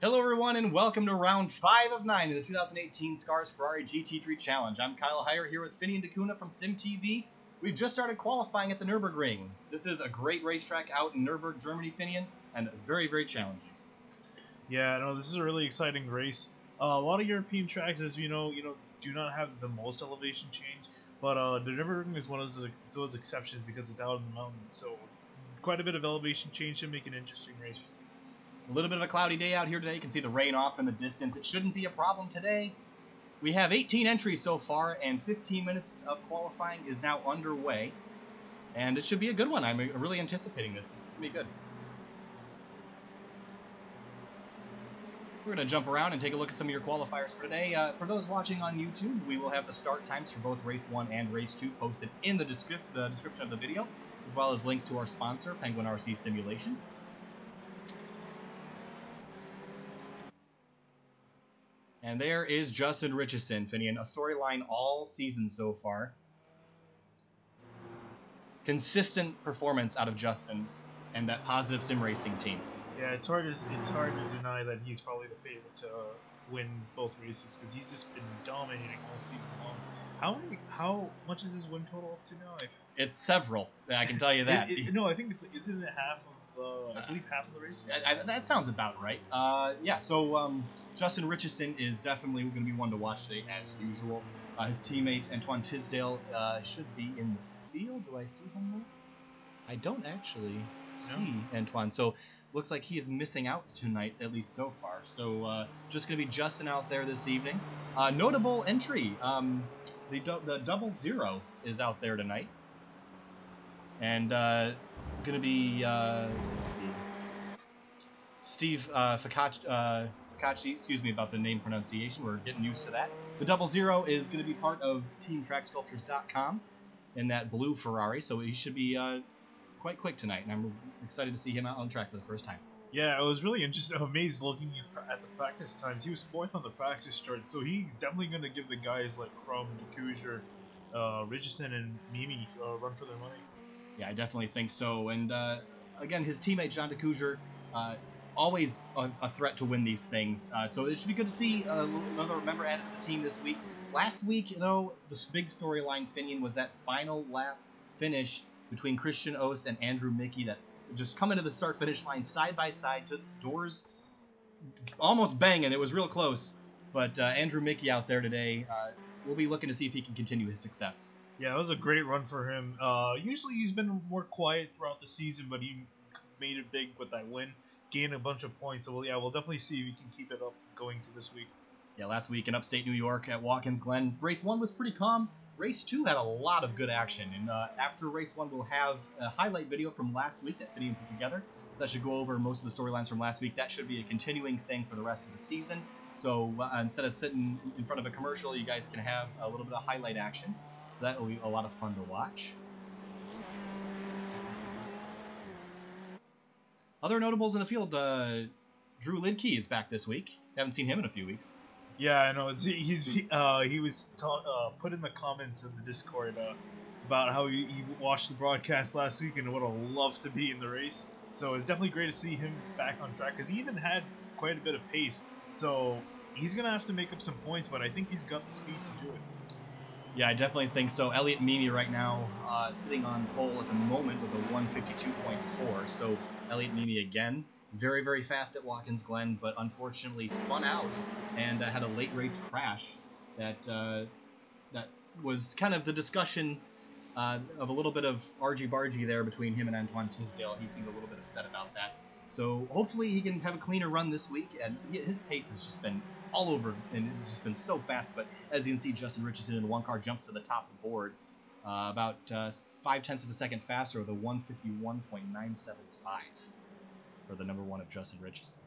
Hello everyone and welcome to round 5 of 9 of the 2018 SCRS Ferrari GT3 Challenge. I'm Kyle Heyer here with Finney and DeCuna from SimTV. We've just started qualifying at the Nurburgring. This is a great racetrack out in Nurburg, Germany, Finian, and very, very challenging. Yeah, no, this is a really exciting race. A lot of European tracks, as you know, do not have the most elevation change, but the Nurburgring is one of those exceptions because it's out in the mountains. So quite a bit of elevation change to make an interesting race. A little bit of a cloudy day out here today. You can see the rain off in the distance. It shouldn't be a problem today. We have 18 entries so far, and 15 minutes of qualifying is now underway. And it should be a good one. I'm really anticipating this. This is going to be good. We're going to jump around and take a look at some of your qualifiers for today. For those watching on YouTube, we will have the start times for both Race 1 and Race 2 posted in the description of the video, as well as links to our sponsor, Penguin RC Simulation. And there is Justin Richardson, Finian, a storyline all season so far. Consistent performance out of Justin and that positive sim racing team. Yeah, it's hard to deny that he's probably the favorite to win both races because he's just been dominating all season long. How much is his win total up to now? It's several. I can tell you that. No, I think isn't it half of I believe half of the races. That sounds about right. Yeah. So Justin Richardson is definitely going to be one to watch today as usual. His teammate Antoine Tisdale should be in the field. Do I see him there? I don't actually see Antoine. So looks like he is missing out tonight, at least so far. So just going to be Justin out there this evening. Notable entry. The double zero is out there tonight. And going to be, let's see, Steve Facacci, excuse me about the name pronunciation, we're getting used to that. The double zero is going to be part of TeamTrackSculptures.com in that blue Ferrari, so he should be quite quick tonight, and I'm excited to see him out on track for the first time. Yeah, I was really amazed looking at the practice times. He was 4th on the practice chart, so he's definitely going to give the guys like Crum, DeCuser, Richardson, and Mimi a run for their money. Yeah, I definitely think so. And again, his teammate John DeCuser, always a threat to win these things. So it should be good to see another member added to the team this week. Last week, though, the big storyline, Finian, was that final lap finish between Christian Ost and Andrew Mickey that just come into the start-finish line side by side to doors almost banging. It was real close. But Andrew Mickey out there today, we'll be looking to see if he can continue his success. Yeah, it was a great run for him. Usually he's been more quiet throughout the season, but he made it big with that win, gained a bunch of points. So, we'll definitely see if he can keep it up going to this week. Yeah, last week in upstate New York at Watkins Glen, Race 1 was pretty calm. Race 2 had a lot of good action, and after Race 1 we'll have a highlight video from last week that Finney put together. That should go over most of the storylines from last week. That should be a continuing thing for the rest of the season. So instead of sitting in front of a commercial, you guys can have a little bit of highlight action. So that will be a lot of fun to watch. Other notables in the field, Drew Lidkey is back this week. Haven't seen him in a few weeks. Yeah, I know. He was put in the comments in the Discord about how he watched the broadcast last week and would have loved to be in the race. So it's definitely great to see him back on track because he even had quite a bit of pace. So he's going to have to make up some points, but I think he's got the speed to do it. Yeah, I definitely think so. Elliot Mimi right now sitting on pole at the moment with a 152.4. So Elliot Mimi again, very, very fast at Watkins Glen, but unfortunately spun out and had a late race crash that was kind of the discussion of a little bit of argy-bargy there between him and Antoine Tisdale. He seemed a little bit upset about that. So hopefully he can have a cleaner run this week, and his pace has just been all over, and it's just been so fast. But as you can see, Justin Richardson in the one car jumps to the top of the board about 0.5 of a second faster with a 151.975 for the number 1 of Justin Richardson.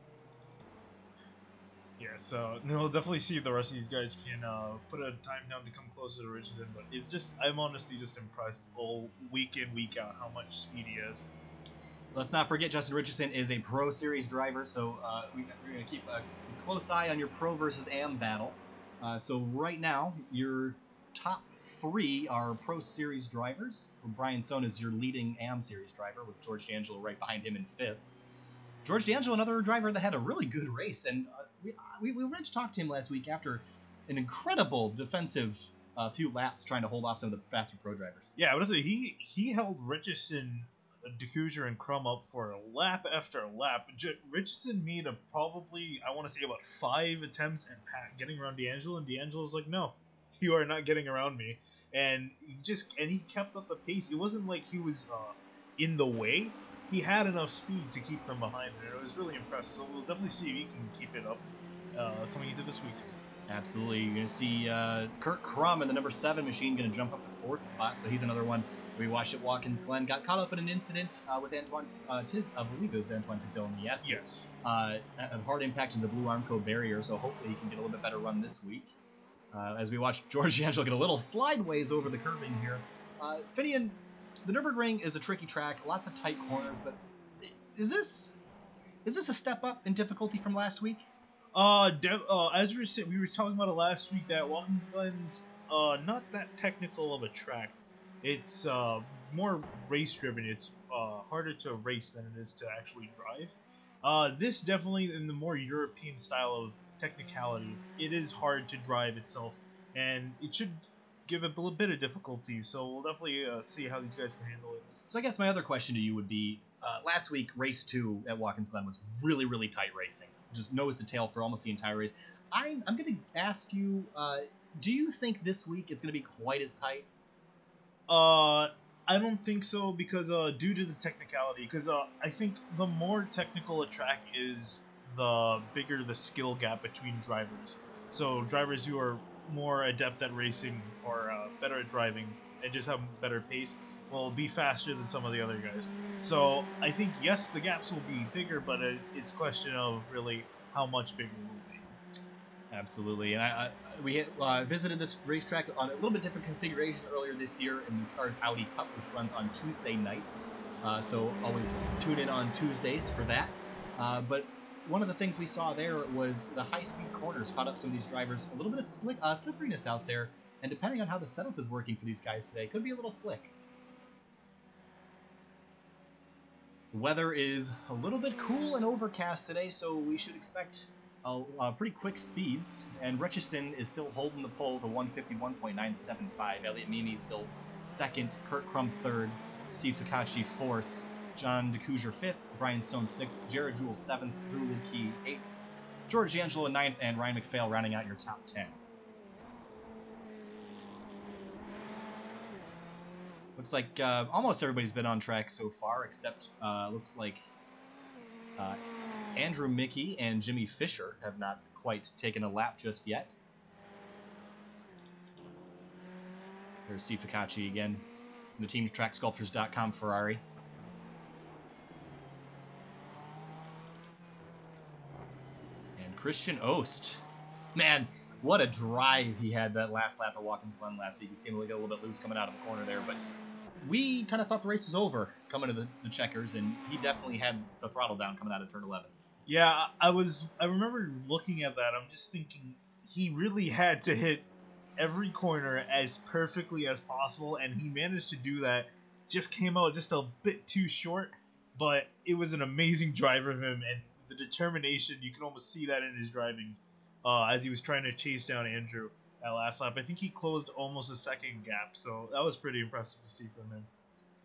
Yeah, so we'll definitely see if the rest of these guys can put a time down to come closer to Richardson. But it's just, I'm honestly just impressed all week in, week out how much speed he has. Let's not forget Justin Richardson is a Pro Series driver, so we're going to keep a close eye on your Pro versus Am battle. So right now, your top 3 are Pro Series drivers. Brian Sohn is your leading Am Series driver, with George D'Angelo right behind him in 5th. George D'Angelo, another driver that had a really good race, and we went to talk to him last week after an incredible defensive few laps trying to hold off some of the faster pro drivers. Yeah, I would say he held Richardson, DeCuser, and Crum up for lap after lap. Richardson made probably, I want to say, about 5 attempts at getting around D'Angelo, and D'Angelo's like, no, you are not getting around me. And he kept up the pace. It wasn't like he was in the way. He had enough speed to keep them behind, and it was really impressive. So we'll definitely see if he can keep it up coming into this week. Absolutely. You're going to see Kurt Crum in the number 7 machine going to jump up to 4th spot, so he's another one we watched at Watkins Glen. Got caught up in an incident with Antoine Tisdale, I believe it was Antoine Tisdale in the S. Yes. A hard impact in the blue Armco barrier, so hopefully he can get a little bit better run this week. As we watch George D'Angelo get a little slideways over the curving here. Finian, the Nurburgring is a tricky track, lots of tight corners, but is this a step up in difficulty from last week? As we were talking about it last week, that Watkins Glen's not that technical of a track. It's more race driven. It's harder to race than it is to actually drive. This definitely in the more European style of technicality. It is hard to drive itself, and it should give it a little bit of difficulty. So we'll definitely see how these guys can handle it. So I guess my other question to you would be, last week, race 2 at Watkins Glen was really, really tight racing. Just nose to tail for almost the entire race. I'm going to ask you, do you think this week it's going to be quite as tight? I don't think so, because due to the technicality. Because I think the more technical a track is, the bigger the skill gap between drivers. So drivers who are more adept at racing or better at driving and just have better pace will be faster than some of the other guys. So I think, yes, the gaps will be bigger, but it's a question of really how much bigger will be. Absolutely, and we visited this racetrack on a little bit different configuration earlier this year in the SCRS Audi Cup, which runs on Tuesday nights. So always tune in on Tuesdays for that. But one of the things we saw there was the high-speed corners caught up some of these drivers. A little bit of slipperiness out there, and depending on how the setup is working for these guys today, could be a little slick. The weather is a little bit cool and overcast today, so we should expect pretty quick speeds. And Richardson is still holding the pole to 151.975. Elliot Mimi still 2nd, Kurt Crum 3rd, Steve Ficacci 4th, John DeCuser 5th, Brian Stone 6th, Jared Jewell 7th, Drew Lidkey 8th, George D'Angelo 9th, and Ryan McPhail rounding out your top 10. Looks like almost everybody's been on track so far, except looks like Andrew Mickey and Jimmy Fisher have not quite taken a lap just yet. There's Steve Ficacci again, the team's TrackSculptures.com Ferrari. Christian Ost. Man, what a drive he had that last lap at Watkins Glen last week. He seemed to get a little bit loose coming out of the corner there, but we kind of thought the race was over coming to the checkers, and he definitely had the throttle down coming out of turn 11. Yeah, I remember looking at that. I'm just thinking he really had to hit every corner as perfectly as possible, and he managed to do that. Just came out just a bit too short, but it was an amazing drive of him, and the determination, you can almost see that in his driving as he was trying to chase down Andrew at last lap. I think he closed almost a second gap, so that was pretty impressive to see from him.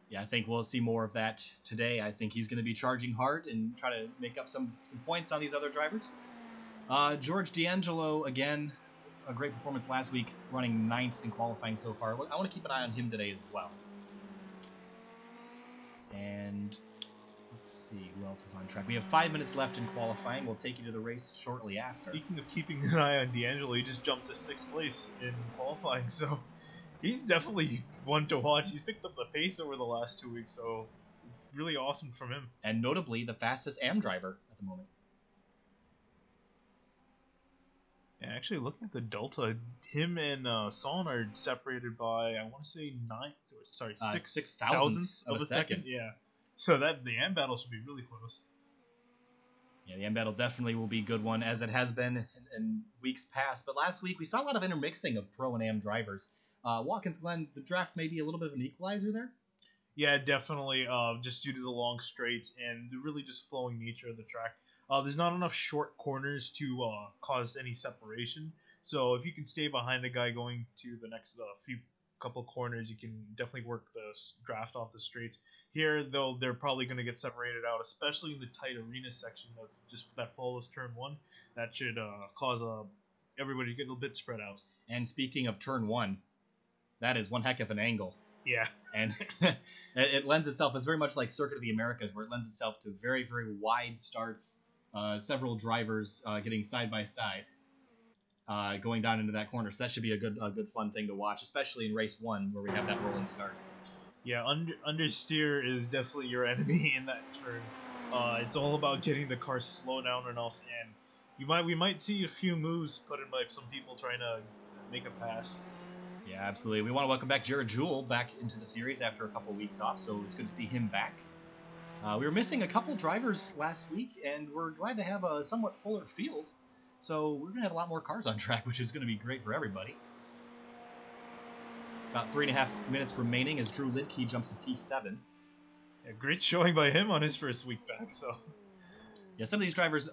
Yeah, I think we'll see more of that today. I think he's going to be charging hard and try to make up some points on these other drivers. George D'Angelo, again, a great performance last week, running 9th in qualifying so far. I want to keep an eye on him today as well. And let's see who else is on track. We have 5 minutes left in qualifying. We'll take you to the race shortly after. Speaking of keeping an eye on D'Angelo, he just jumped to 6th place in qualifying, so he's definitely one to watch. He's picked up the pace over the last 2 weeks, so really awesome from him. And notably, the fastest AM driver at the moment. Yeah, actually, looking at the Delta, him and Son are separated by, I want to say, 6 thousandths of a second. Yeah. So that the AM battle should be really close. Yeah, the AM battle definitely will be a good one, as it has been in weeks past. But last week, we saw a lot of intermixing of pro and AM drivers. Watkins Glen, the draft may be a little bit of an equalizer there? Yeah, definitely. Just due to the long straights and the really just flowing nature of the track. There's not enough short corners to cause any separation. So if you can stay behind a guy going to the next few couple corners, you can definitely work the draft off the straights. Here, though, they're probably going to get separated out, especially in the tight arena section of just that follows turn one. That should cause everybody to get a little bit spread out. And speaking of turn one, that is one heck of an angle. Yeah. And it lends itself, it's very much like Circuit of the Americas, where it lends itself to very, very wide starts, several drivers getting side by side, going down into that corner. So that should be a good fun thing to watch, especially in race one, where we have that rolling start. Yeah, understeer is definitely your enemy in that turn. It's all about getting the car slow down enough, and we might see a few moves put in by some people trying to make a pass. Yeah, absolutely. We want to welcome back Jared Jewell back into the series after a couple weeks off, so it's good to see him back. We were missing a couple drivers last week, and we're glad to have a somewhat fuller field. So we're going to have a lot more cars on track, which is going to be great for everybody. About 3.5 minutes remaining as Drew Lidke jumps to P7. Yeah, great showing by him on his first week back. So yeah, some of these drivers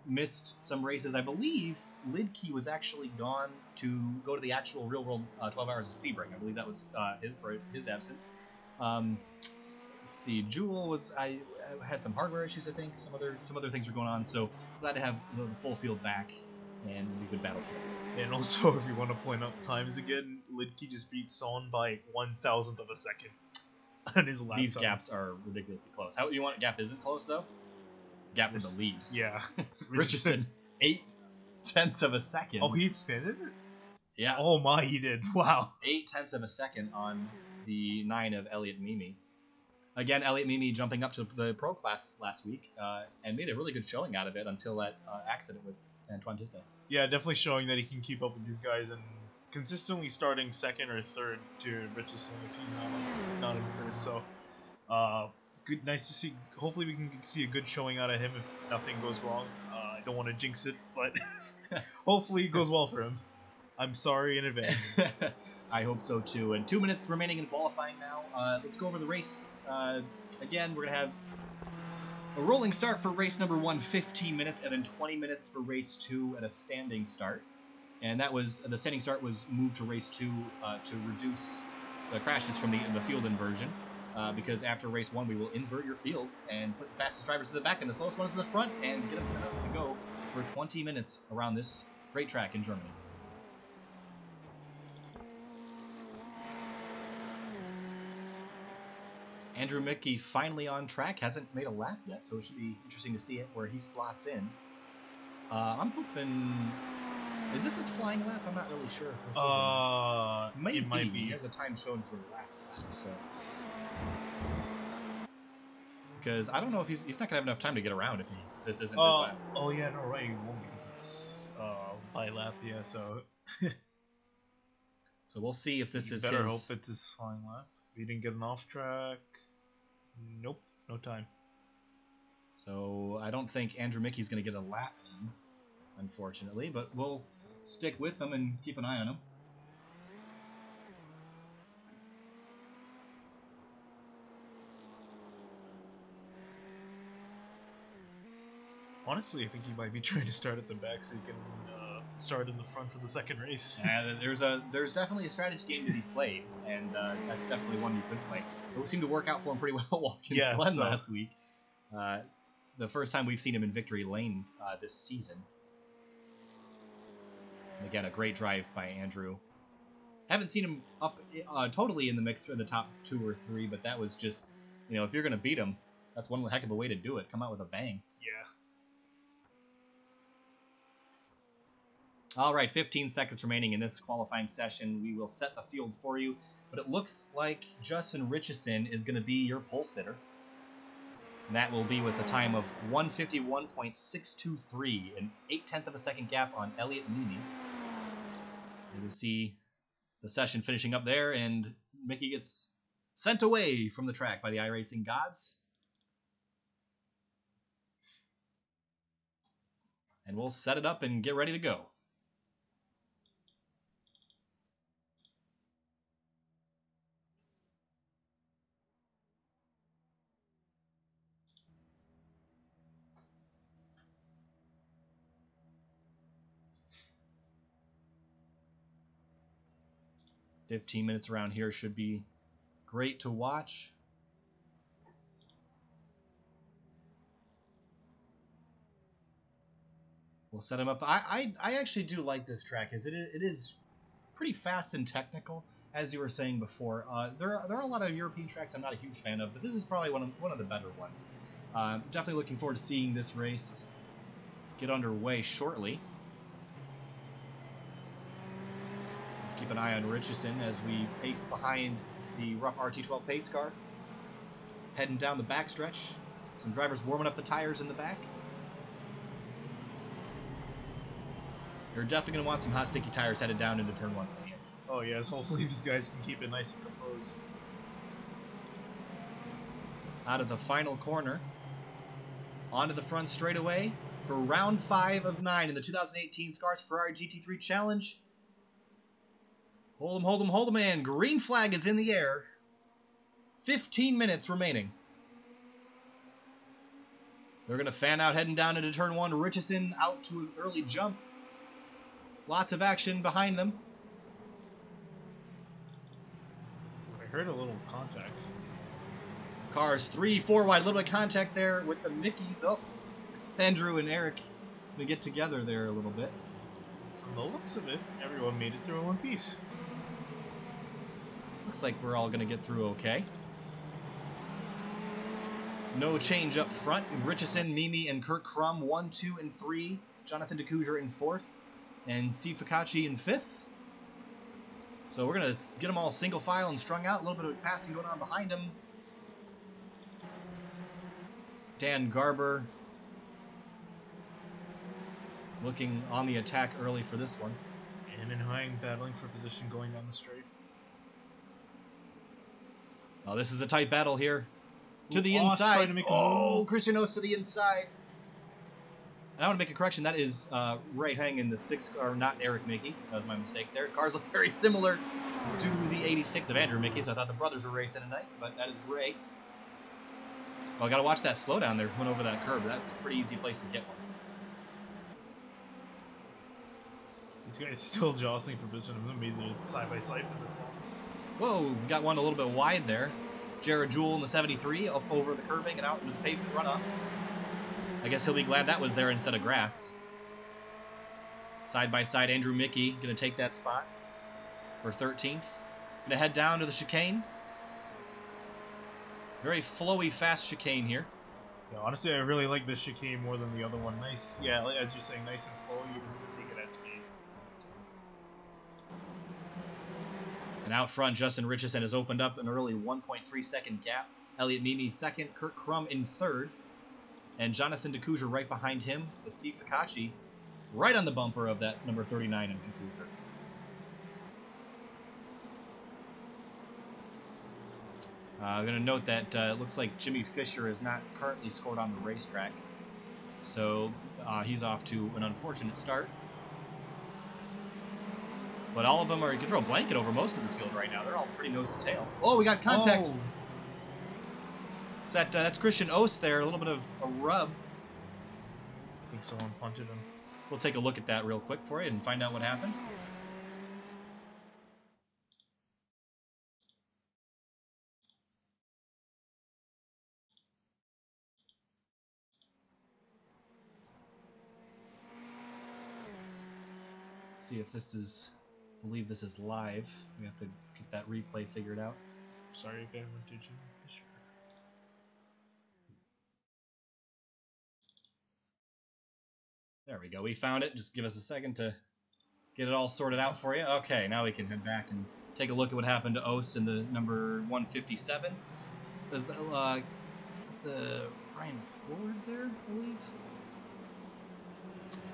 missed some races. I believe Lidke was actually gone to go to the actual real-world 12 Hours of Sebring. I believe that was for his absence. Let's see, Jewel was I had some hardware issues. I think some other things were going on. So glad to have the full field back, and it'll be a good battle today. And also, if you want to point out times again, Lidke just beat Son by 1,000th of a second on his lap. These gaps are ridiculously close. How you want gap isn't close though? Gap for the lead. Yeah. Richardson 0.8 of a second. Oh, he expanded it? Yeah. Oh my, he did. Wow. 0.8 of a second on the 9 of Elliot Mimi. Again, Elliot Mimi jumping up to the pro class last week and made a really good showing out of it until that accident with Antoine Tisdale. Yeah, definitely showing that he can keep up with these guys and consistently starting second or third to Richardson if he's not in first. So, good, nice to see. Hopefully, we can see a good showing out of him if nothing goes wrong. I don't want to jinx it, but hopefully it goes well for him. I'm sorry in advance. I hope so too. And 2 minutes remaining in qualifying now. Let's go over the race. Again, we're going to have a rolling start for race number 1, 15 minutes, and then 20 minutes for race 2 at a standing start. And that was the standing start was moved to race 2 to reduce the crashes from the field inversion. Because after race 1, we will invert your field and put the fastest drivers to the back and the slowest ones to the front and get them set up to go for 20 minutes around this great track in Germany. Andrew Mickey finally on track, hasn't made a lap yet, so it should be interesting to see it where he slots in. I'm hoping... Is this his flying lap? I'm not really sure. It might be. He has a time shown for the last lap, so... Because I don't know if he's not going to have enough time to get around if this isn't his lap. Oh yeah, no, right, he won't because it's by lap, yeah, so... So we'll see if this is better his... hope it's his flying lap. He didn't get an off track. Nope, no time. So I don't think Andrew Mickey's going to get a lap in, unfortunately, but we'll stick with him and keep an eye on him. Honestly, I think he might be trying to start at the back so he can start in the front for the second race. There's definitely a strategy game to be played, and that's definitely one you could play. It seemed to work out for him pretty well walking Glen last week. The first time we've seen him in victory lane this season. And again, a great drive by Andrew. Haven't seen him up totally in the mix for the top 2 or 3, but that was just, if you're going to beat him, that's one heck of a way to do it. Come out with a bang. Yeah. All right, 15 seconds remaining in this qualifying session. We will set the field for you, but it looks like Justin Richardson is going to be your pole sitter. And that will be with a time of 1:51.623, an 0.8 of a second gap on Elliot Mooney. You can see the session finishing up there, and Mickey gets sent away from the track by the iRacing gods. And we'll set it up and get ready to go. 15 minutes around here should be great to watch. We'll set him up. I actually do like this track, as it is pretty fast and technical, as you were saying before. There are a lot of European tracks I'm not a huge fan of, but this is probably one of the better ones. Definitely looking forward to seeing this race get underway shortly. Let's keep an eye on Richardson as we pace behind the rough RT12 pace car. Heading down the backstretch. Some drivers warming up the tires in the back. You're definitely going to want some hot, sticky tires headed down into turn 1. Oh yes, hopefully these guys can keep it nice and composed. Out of the final corner. Onto the front straightaway for round 5 of 9 in the 2018 SCRS Ferrari GT3 Challenge. Hold 'em, hold 'em, hold 'em, and green flag is in the air. 15 minutes remaining. They're going to fan out heading down into turn 1. Richardson out to an early jump. Lots of action behind them. I heard a little contact. Cars 3, 4 wide. A little bit of contact there with the Mickeys. Oh, Andrew and Eric going to get together there a little bit. From the looks of it, everyone made it through in one piece. Looks like we're all going to get through okay. No change up front. Richardson, Mimi, and Kurt Krum 1, 2, and 3. Jonathan DeCouger in 4th. And Steve Ficacci in 5th. So we're going to get them all single file and strung out. A little bit of passing going on behind them. Dan Garber looking on the attack early for this one. And Hine battling for position going down the straight. Oh, this is a tight battle here. To the Oss inside. trying to make a Oh, move. Christian Oss to the inside. And I want to make a correction. That is Ray Hang in the 6 car, not Eric Mickey. That was my mistake there. Cars look very similar to the 86 of Andrew Mickey, so I thought the brothers were racing tonight, but that is Ray. Oh, I got to watch that slowdown there. Went over that curb. That's a pretty easy place to get one. These guys still jostling for position. I'm amazed they're side by side for this long. Whoa, got one a little bit wide there. Jared Jewell in the 73 up over the curbing and out into the pavement runoff. I guess he'll be glad that was there instead of grass. Side by side, Andrew Mickey going to take that spot for 13th. Going to head down to the chicane. Very flowy, fast chicane here. Yeah, honestly, I really like this chicane more than the other one. Nice, yeah, as you're saying, nice and flowy. You can take it at speed. And out front, Justin Richardson has opened up an early 1.3 second gap. Elliot Mimi 2nd, Kurt Krum in 3rd. And Jonathan DeCouger right behind him with Steve Ficacci right on the bumper of that number 39 in DeCouger. I'm going to note that it looks like Jimmy Fisher is not currently scored on the racetrack. So he's off to an unfortunate start. But all of them are, you can throw a blanket over most of the field right now. They're all pretty nose to tail. Oh, we got contact. Oh. So that's Christian Oss there, a little bit of a rub. I think someone punted him. We'll take a look at that real quick for you and find out what happened. See if this is, I believe this is live. We have to get that replay figured out. Sorry if I ever did you. Sure. There we go. We found it. Just give us a second to get it all sorted out for you. Okay, now we can head back and take a look at what happened to Oss in the number 157. Is the Ryan Ford there, I believe?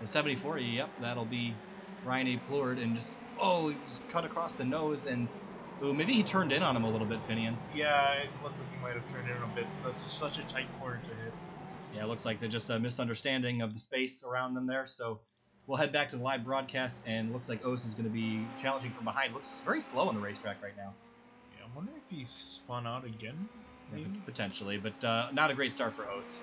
The 74, yep, that'll be Ryan A. Plord, and just, oh, he just cut across the nose, and ooh, maybe he turned in on him a little bit, Finian. Yeah, it looked like he might have turned in a bit. That's such a tight corner to hit. Yeah, it looks like they're just a misunderstanding of the space around them there, so we'll head back to the live broadcast, and it looks like Oss is going to be challenging from behind. Looks very slow on the racetrack right now. Yeah, I'm wondering if he spun out again, maybe? Yeah, potentially, but not a great start for Oss.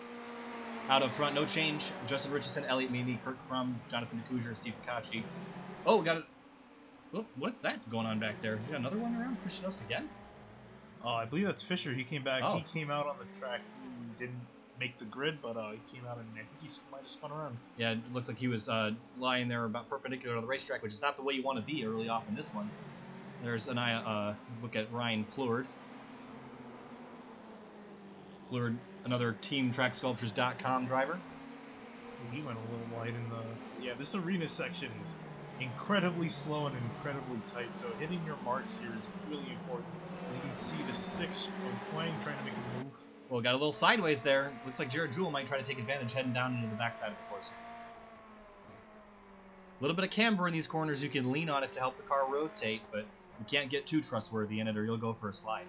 Out up front, no change. Justin Richardson, Elliot Mimi, Kurt Krum, Jonathan DeCouger, Steve Ficacci. Oh, we got it. Oh, what's that going on back there? You got another one around? Christian Ost again? Oh, I believe that's Fisher. He came back. Oh. He came out on the track. He didn't make the grid, but he came out and I think he might have spun around. Yeah, it looks like he was lying there about perpendicular to the racetrack, which is not the way you want to be early off in this one. There's an look at Ryan Plurd. Plurd, another TeamTrackSculptures.com driver. He went a little wide in the... Yeah, this arena section is incredibly slow and incredibly tight, so hitting your marks here is really important. As you can see the 6 from Quang trying to make a move. Well, got a little sideways there. Looks like Jared Jewell might try to take advantage heading down into the backside of the course. A little bit of camber in these corners. You can lean on it to help the car rotate, but you can't get too trustworthy in it or you'll go for a slide.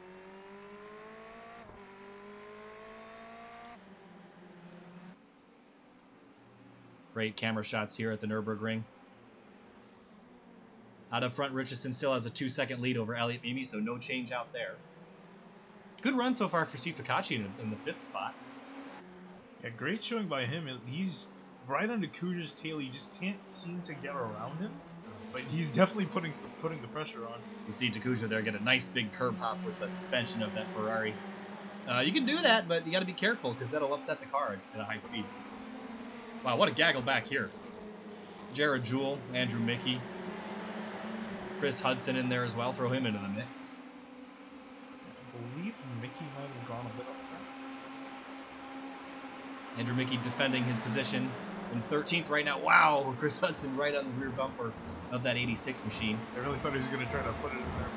Great camera shots here at the Nurburgring. Out of front, Richardson still has a 2-second lead over Elliott Mimi, so no change out there. Good run so far for Steve Ficacci in the 5th spot. Yeah, great showing by him. He's right under Kuja's tail. You just can't seem to get around him, but he's definitely putting the pressure on. You see Takuja there get a nice big curb hop with the suspension of that Ferrari. You can do that, but you got to be careful because that'll upset the car at a high speed. Wow, what a gaggle back here. Jared Jewell, Andrew Mickey, Chris Hudson in there as well. Throw him into the mix. I believe Mickey might have gone a bit off track. Andrew Mickey defending his position in 13th right now. Wow, Chris Hudson right on the rear bumper of that 86 machine. I really thought he was going to try to put it in there.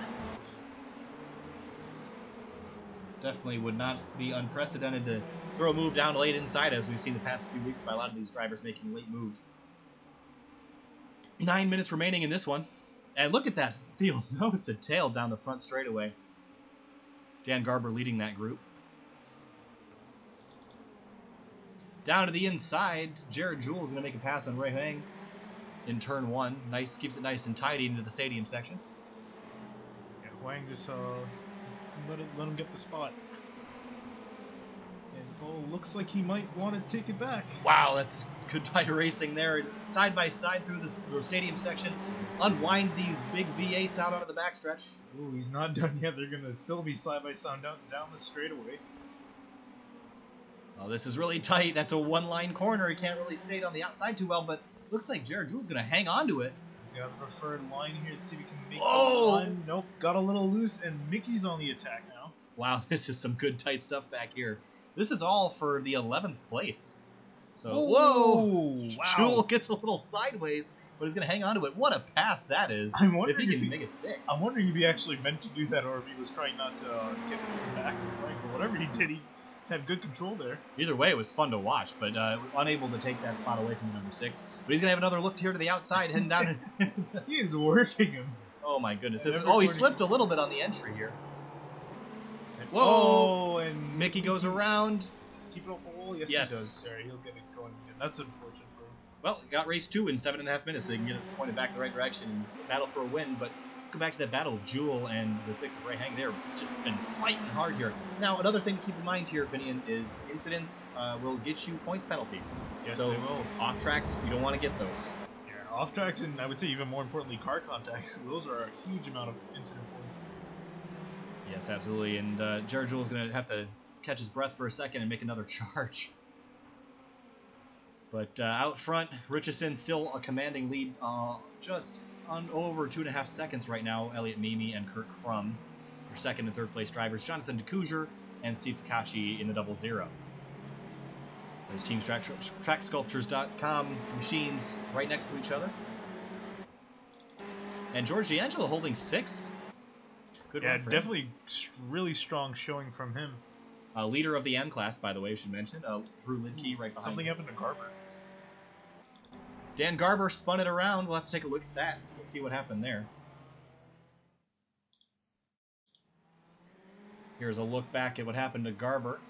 Definitely would not be unprecedented to throw a move down late inside, as we've seen the past few weeks by a lot of these drivers making late moves. 9 minutes remaining in this one. And look at that field nose to tail down the front straightaway. Dan Garber leading that group. Down to the inside, Jared Jewell is going to make a pass on Ray Hang in turn 1. Nice, keeps it nice and tidy into the stadium section. Yeah, Huang just let him get the spot. And oh, looks like he might want to take it back. Wow, that's good tire racing there. Side by side through the stadium section. Unwind these big V8s out onto the backstretch. Ooh, he's not done yet. They're going to still be side by side down the straightaway. Oh, this is really tight. That's a one-line corner. He can't really stay on the outside too well, but looks like Jared Jewell's going to hang on to it. He's got a preferred line here to see if he can make the run. Nope, got a little loose, and Mickey's on the attack now. Wow, this is some good tight stuff back here. This is all for the 11th place. So, whoa! Wow. Jewell gets a little sideways, but he's going to hang on to it. What a pass that is. I'm wondering if he can make it stick. I'm wondering if he actually meant to do that or if he was trying not to get it to the back of the line. But whatever he did, he had good control there. Either way, it was fun to watch, but unable to take that spot away from the number 6. But he's going to have another look here to the outside, heading down. He is working him. Oh, my goodness. He slipped a little bit on the entry here. Whoa! Oh, and Mickey goes around. Keep it off the wall? Yes, yes, he does. Sorry, he'll get it going again. That's unfortunate for him. Well, got race 2 in 7.5 minutes, so he can get it pointed back the right direction and battle for a win. But let's go back to that battle of Jewell and the 6 of Ray Hang. They're just been fighting hard here. Now, another thing to keep in mind here, Finian, is incidents will get you point penalties. Yes, so they will. Off tracks, you don't want to get those. Yeah, off tracks, and I would say even more importantly, car contacts. Those are a huge amount of incident points. Yes, absolutely. And Jared Jewell's going to have to catch his breath for a second and make another charge. But out front, Richardson still a commanding lead, just on over 2.5 seconds right now. Elliott Mimi and Kurt Crum, your second and third place drivers. Jonathan DeCouger and Steve Ficacci in the 00. Those TeamTrackSculptures.com machines right next to each other. And George D'Angelo holding 6th. Good yeah, run for definitely really strong showing from him. Leader of the M class, by the way, I should mention. Drew Lidke right behind Something him. happened to Garber. Dan Garber spun it around. We'll have to take a look at that and see what happened there. Here's a look back at what happened to Garber.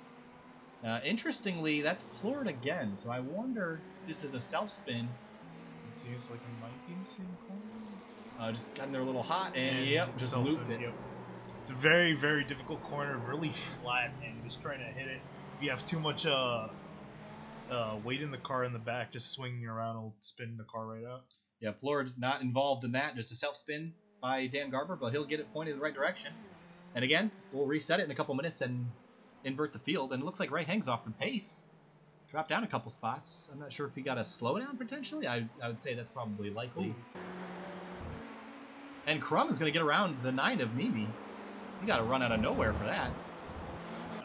Interestingly, that's Plurd again, so I wonder if this is a self-spin. It seems like it might be in the same corner. Just got in there a little hot, and yep, just looped it. Yep. It's a very, very difficult corner, really flat, and just trying to hit it. If you have too much weight in the car in the back, just swinging around will spin the car right out. Yeah, Plord not involved in that, just a self-spin by Dan Garber, but he'll get it pointed in the right direction. And again, we'll reset it in a couple minutes and invert the field, and it looks like Ray Heng's off the pace. Dropped down a couple spots. I'm not sure if he got a slowdown potentially. I would say that's probably likely. Ooh. And Crum is going to get around the 9 of Mimi. He got a run out of nowhere for that.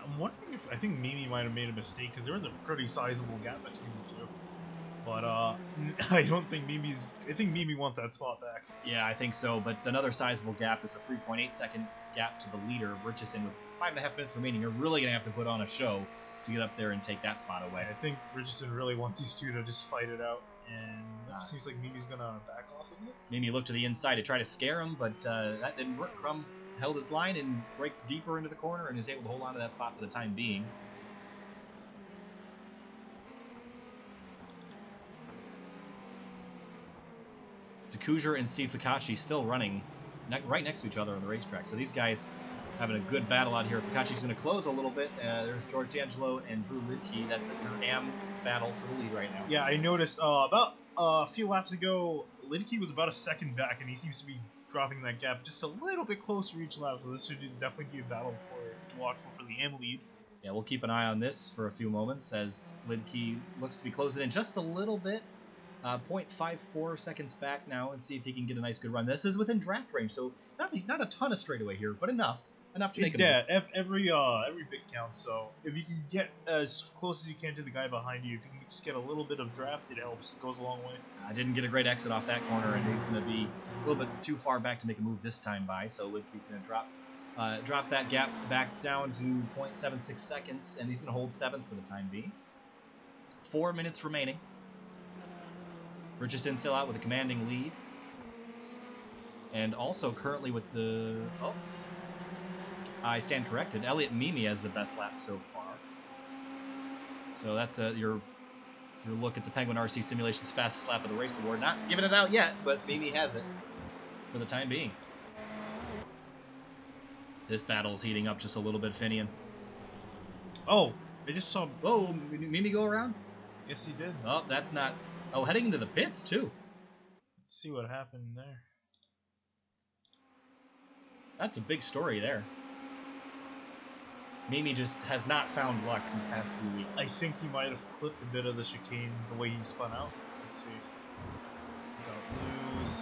I'm wondering if I think Mimi might have made a mistake because there was a pretty sizable gap between the two. But I don't think Mimi's. I think Mimi wants that spot back. Yeah, I think so. But another sizable gap is a 3.8 second gap to the leader, Richardson, with 5.5 minutes remaining. You're really gonna have to put on a show to get up there and take that spot away. I think Richardson really wants these two to just fight it out, and it seems like Mimi's gonna back off a bit. Mimi looked to the inside to try to scare him, but that didn't work. Crum held his line and braked deeper into the corner and is able to hold on to that spot for the time being. DeCouger and Steve Ficacci still running right next to each other on the racetrack. So these guys having a good battle out here. Ficacci's going to close a little bit. There's George D'Angelo and Drew Lidke. That's the AM battle for the lead right now. Yeah, I noticed about a few laps ago, Lidke was about a second back, and he seems to be dropping that gap just a little bit closer each lap. So this should definitely be a battle to watch for the AM lead. Yeah, we'll keep an eye on this for a few moments as Lidke looks to be closing in just a little bit. 0.54 seconds back now, and see if he can get a nice good run. This is within draft range, so not a ton of straightaway here, but enough to make a move. Every bit counts. So if you can get as close as you can to the guy behind you, if you can just get a little bit of draft, it helps. It goes a long way. I didn't get a great exit off that corner, and he's going to be a little bit too far back to make a move this time by. So Lidke's going to drop that gap back down to 0.76 seconds, and he's going to hold 7th for the time being. 4 minutes remaining. Richardson still out with a commanding lead. And also currently with the... Oh, I stand corrected. Elliot Mimi has the best lap so far. So that's your look at the Penguin RC Simulation's fastest lap of the race award. Not giving it out yet, but Mimi has it for the time being. This battle is heating up just a little bit, Finian. Oh, I just saw... Whoa, Mimi go around? Yes, he did. Oh, that's not... Oh, heading into the pits, too. Let's see what happened there. That's a big story there. Mimi just has not found luck these past few weeks. I think he might have clipped a bit of the chicane the way he spun out. Let's see. Got loose.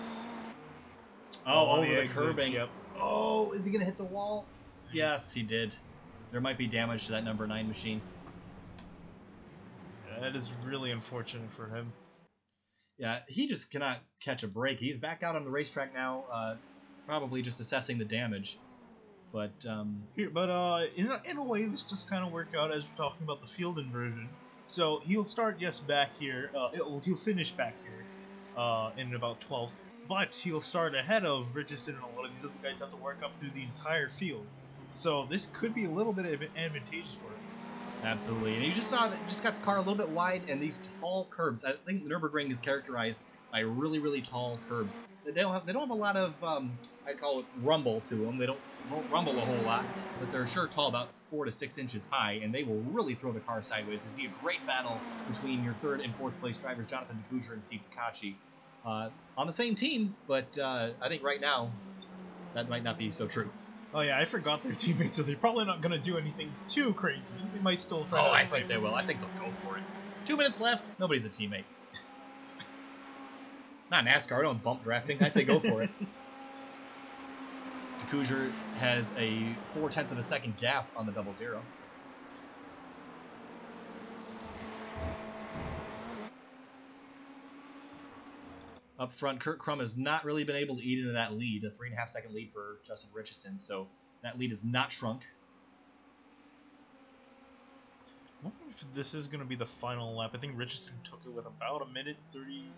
Oh, over the curbing. Yep. Oh, is he going to hit the wall? Yes, he did. There might be damage to that number 9 machine. Yeah, that is really unfortunate for him. Yeah, he just cannot catch a break. He's back out on the racetrack now, probably just assessing the damage. But in a way, this just kind of worked out as we're talking about the field inversion. So he'll start back here. He'll finish back here in about 12th, but he'll start ahead of Richardson, and a lot of these other guys have to work up through the entire field. So this could be a little bit advantageous for him. Absolutely, and you just saw that just got the car a little bit wide, and these tall curbs. I think the Nurburgring is characterized by really, really tall curbs. They don't have a lot of I call it rumble to them. They don't rumble a whole lot, but they're sure tall, about 4 to 6 inches high, and they will really throw the car sideways. You see a great battle between your 3rd and 4th place drivers, Jonathan DeCouger and Steve Ficacci, on the same team. But I think right now that might not be so true. Oh yeah, I forgot their teammates, so they're probably not going to do anything too crazy. They might still try. Oh, I think they will. I think they'll go for it. 2 minutes left. Nobody's a teammate. Not NASCAR. I don't bump drafting. I say go for it. DeCouger has a 0.4 of a second gap on the 00. Up front, Kurt Crum has not really been able to eat into that lead, a 3.5 second lead for Justin Richardson, so that lead has not shrunk. I wonder if this is going to be the final lap. I think Richardson took it with about a minute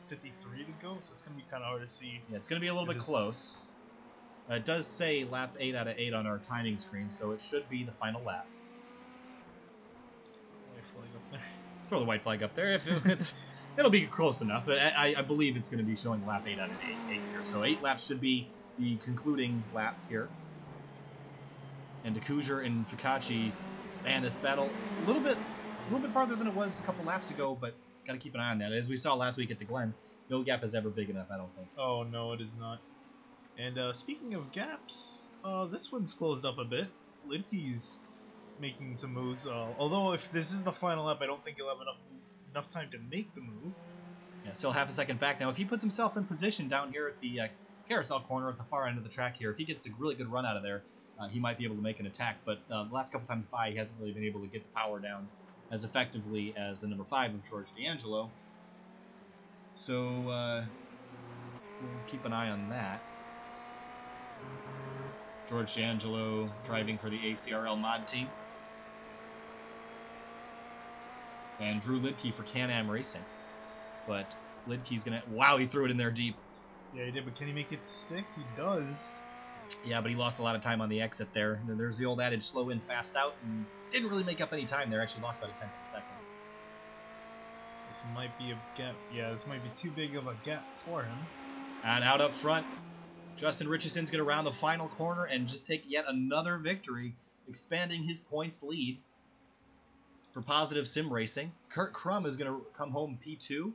53 to go, so it's going to be kind of hard to see. Yeah, it's going to be a little bit close. It does say lap 8 out of 8 on our timing screen, so it should be the final lap. White flag up there. Throw the white flag up there. If it's... It'll be close enough. I believe it's going to be showing lap 8 out of 8 here. So 8 laps should be the concluding lap here. And DeCouger and Ficacci, man, this battle a little bit farther than it was a couple laps ago, but got to keep an eye on that. As we saw last week at the Glen, no gap is ever big enough, I don't think. Oh, no, it is not. And speaking of gaps, this one's closed up a bit. Lidke's making some moves. Although if this is the final lap, I don't think he'll have enough time to make the move. Yeah, still half a second back now. If he puts himself in position down here at the carousel corner at the far end of the track here, if he gets a really good run out of there, he might be able to make an attack. But the last couple times by, he hasn't really been able to get the power down as effectively as the number 5 of George D'Angelo. So we'll keep an eye on that. George D'Angelo driving for the ACRL mod team. And Drew Lidke for Can-Am Racing. But Lidke's going to... Wow, he threw it in there deep. Yeah, he did, but can he make it stick? He does. Yeah, but he lost a lot of time on the exit there. And then there's the old adage, slow in, fast out, and didn't really make up any time there. Actually lost about a tenth of a second. This might be a gap. Yeah, this might be too big of a gap for him. And out up front, Justin Richardson's going to round the final corner and just take yet another victory, expanding his points lead for Positive Sim Racing. Kurt Crum is going to come home P2.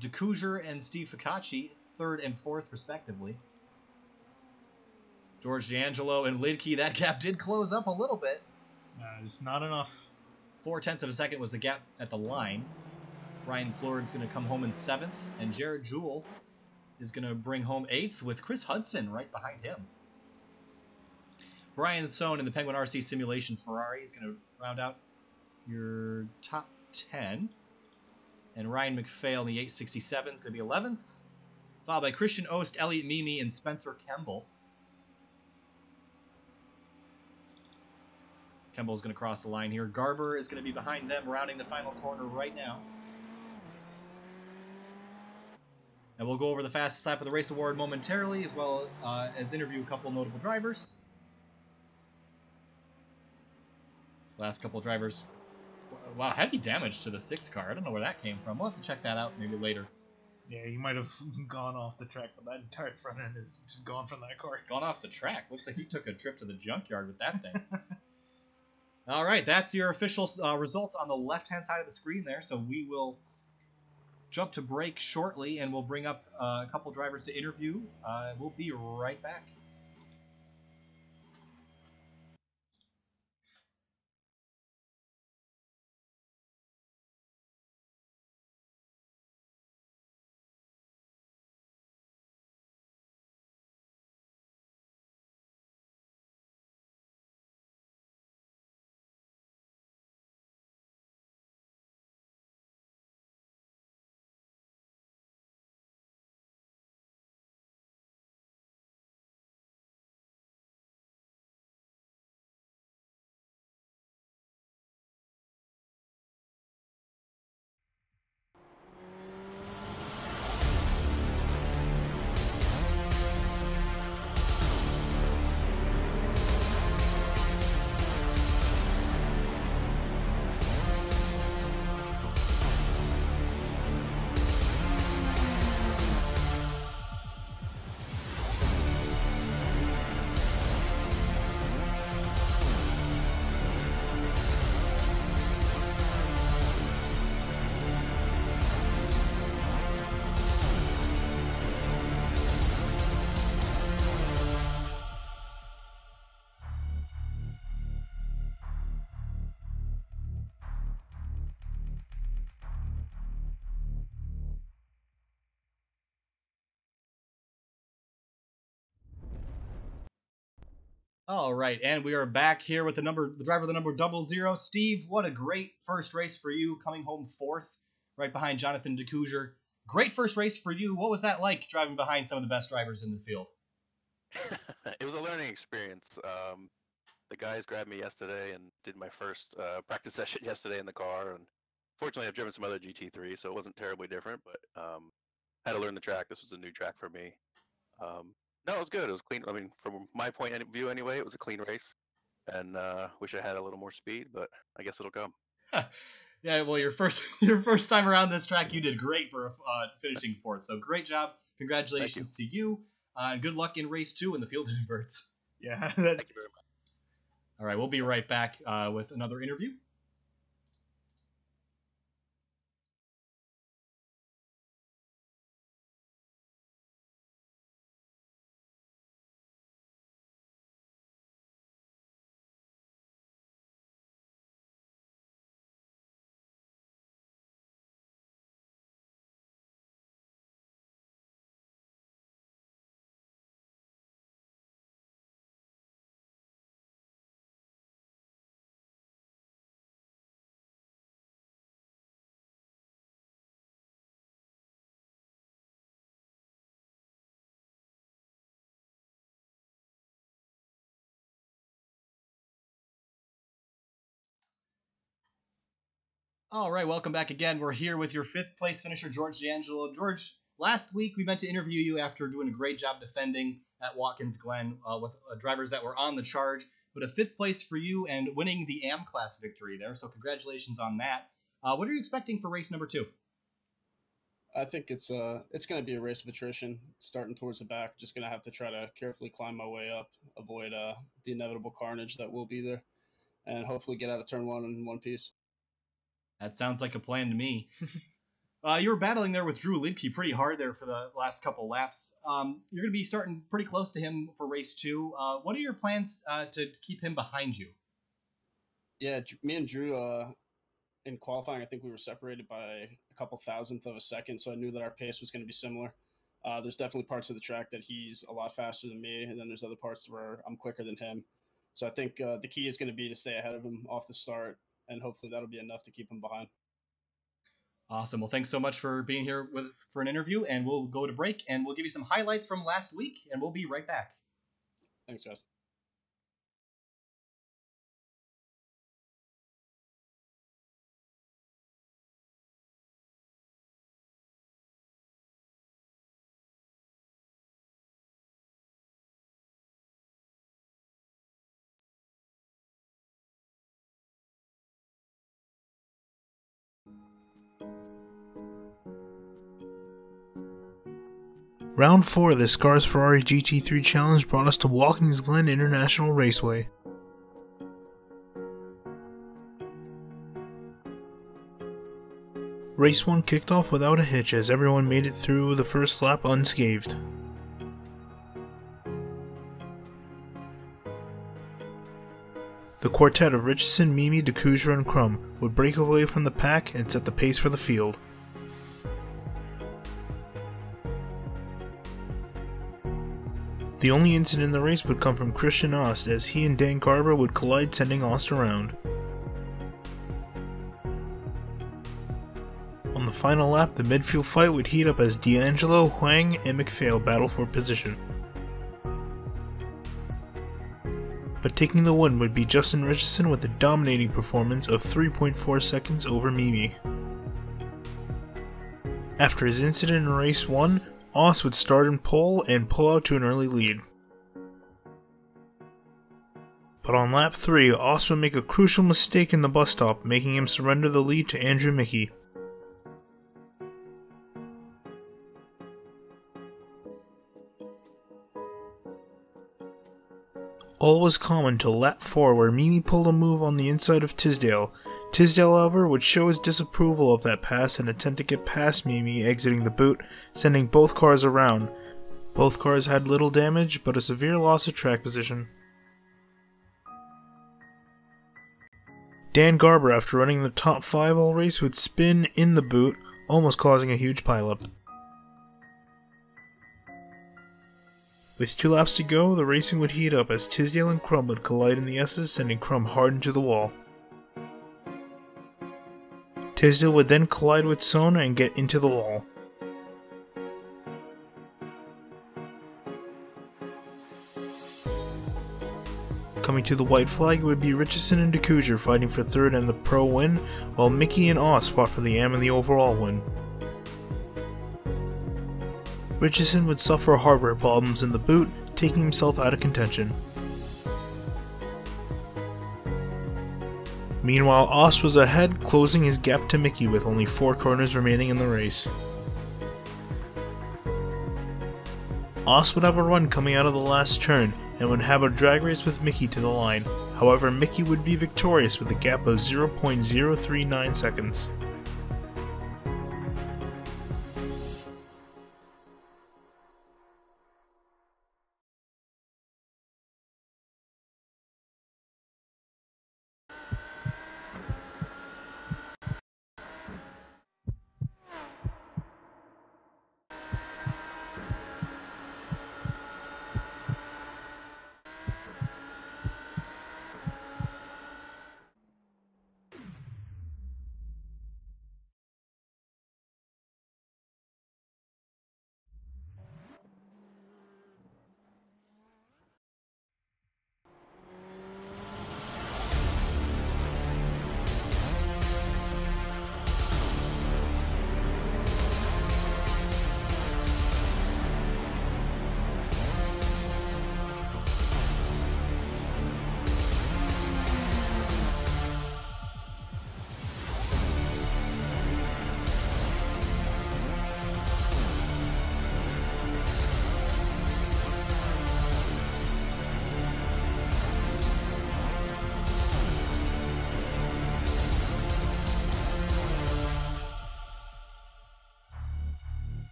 DeCouger and Steve Ficacci, 3rd and 4th, respectively. George D'Angelo and Lidke, that gap did close up a little bit. It's not enough. 0.4 of a second was the gap at the line. Ryan Plord's going to come home in 7th, and Jared Jewell is going to bring home 8th with Chris Hudson right behind him. Brian Sohn in the Penguin RC Simulation Ferrari is going to round out your top 10. And Ryan McPhail in the 867 is going to be 11th, followed by Christian Ost, Elliot Mimi, and Spencer Kemble. Kemble's going to cross the line here. Garber is going to be behind them, rounding the final corner right now. And we'll go over the fastest lap of the race award momentarily, as well as interview a couple notable drivers. Last couple of drivers. Wow, heavy damage to the 6 car. I don't know where that came from. We'll have to check that out maybe later. Yeah, he might have gone off the track, but that entire front end is just gone from that car. Gone off the track. Looks like he took a trip to the junkyard with that thing. All right, that's your official results on the left-hand side of the screen there. So we will jump to break shortly, and we'll bring up a couple drivers to interview. We'll be right back. All right, and we are back here with the driver of the number 00. Steve, what a great first race for you, coming home 4th, right behind Jonathan DeCouger. Great first race for you. What was that like, driving behind some of the best drivers in the field? It was a learning experience. The guys grabbed me yesterday and did my first practice session yesterday in the car. And fortunately, I've driven some other GT3, so it wasn't terribly different. But had to learn the track. This was a new track for me. No, it was good. It was clean. I mean, from my point of view anyway, it was a clean race. And wish I had a little more speed, but I guess it'll come. Yeah, well, your first time around this track, you did great for finishing 4th. So great job. Congratulations to you. And good luck in race 2 when the field inverts. Yeah. Thank you very much. All right, we'll be right back with another interview. All right, welcome back again. We're here with your 5th place finisher, George D'Angelo. George, last week we meant to interview you after doing a great job defending at Watkins Glen with drivers that were on the charge, but a 5th place for you and winning the AM class victory there, so congratulations on that. What are you expecting for race number 2? I think it's going to be a race of attrition, starting towards the back. Just going to have to try to carefully climb my way up, avoid the inevitable carnage that will be there, and hopefully get out of turn 1 in one piece. That sounds like a plan to me. You were battling there with Drew Lidke pretty hard there for the last couple laps. You're going to be starting pretty close to him for race 2. What are your plans to keep him behind you? Yeah, me and Drew, in qualifying, I think we were separated by a couple thousandth of a second, so I knew that our pace was going to be similar. There's definitely parts of the track that he's a lot faster than me, and then there's other parts where I'm quicker than him. So I think the key is going to be to stay ahead of him off the start, and hopefully that'll be enough to keep him behind. Awesome. Well, thanks so much for being here with us for an interview, and we'll go to break, and we'll give you some highlights from last week, and we'll be right back. Thanks, guys. Round 4 of the SCRS Ferrari GT3 Challenge brought us to Watkins Glen International Raceway. Race 1 kicked off without a hitch as everyone made it through the first lap unscathed. The quartet of Richardson, Mimi, DeCouger, and Crum would break away from the pack and set the pace for the field. The only incident in the race would come from Christian Ost as he and Dan Garber would collide, sending Ost around. On the final lap, the midfield fight would heat up as D'Angelo, Huang, and McPhail battle for position. But taking the win would be Justin Richardson with a dominating performance of 3.4 seconds over Mimi. After his incident in race 1, Ost would start in pole and pull out to an early lead. But on lap 3, Ost would make a crucial mistake in the bus stop, making him surrender the lead to Andrew Mickey. All was calm until lap 4 where Mimi pulled a move on the inside of Tisdale. Tisdale, however, would show his disapproval of that pass and attempt to get past Mimi, exiting the boot, sending both cars around. Both cars had little damage, but a severe loss of track position. Dan Garber, after running the top 5 all race, would spin in the boot, almost causing a huge pileup. With 2 laps to go, the racing would heat up as Tisdale and Crum would collide in the S's, sending Crum hard into the wall. Tisdale would then collide with Sona and get into the wall. Coming to the white flag would be Richardson and DeCouger fighting for 3rd and the pro win, while Mickey and Ost fought for the AM and the overall win. Richardson would suffer hardware problems in the boot, taking himself out of contention. Meanwhile, Ost was ahead, closing his gap to Mickey with only 4 corners remaining in the race. Ost would have a run coming out of the last turn, and would have a drag race with Mickey to the line. However, Mickey would be victorious with a gap of 0.039 seconds.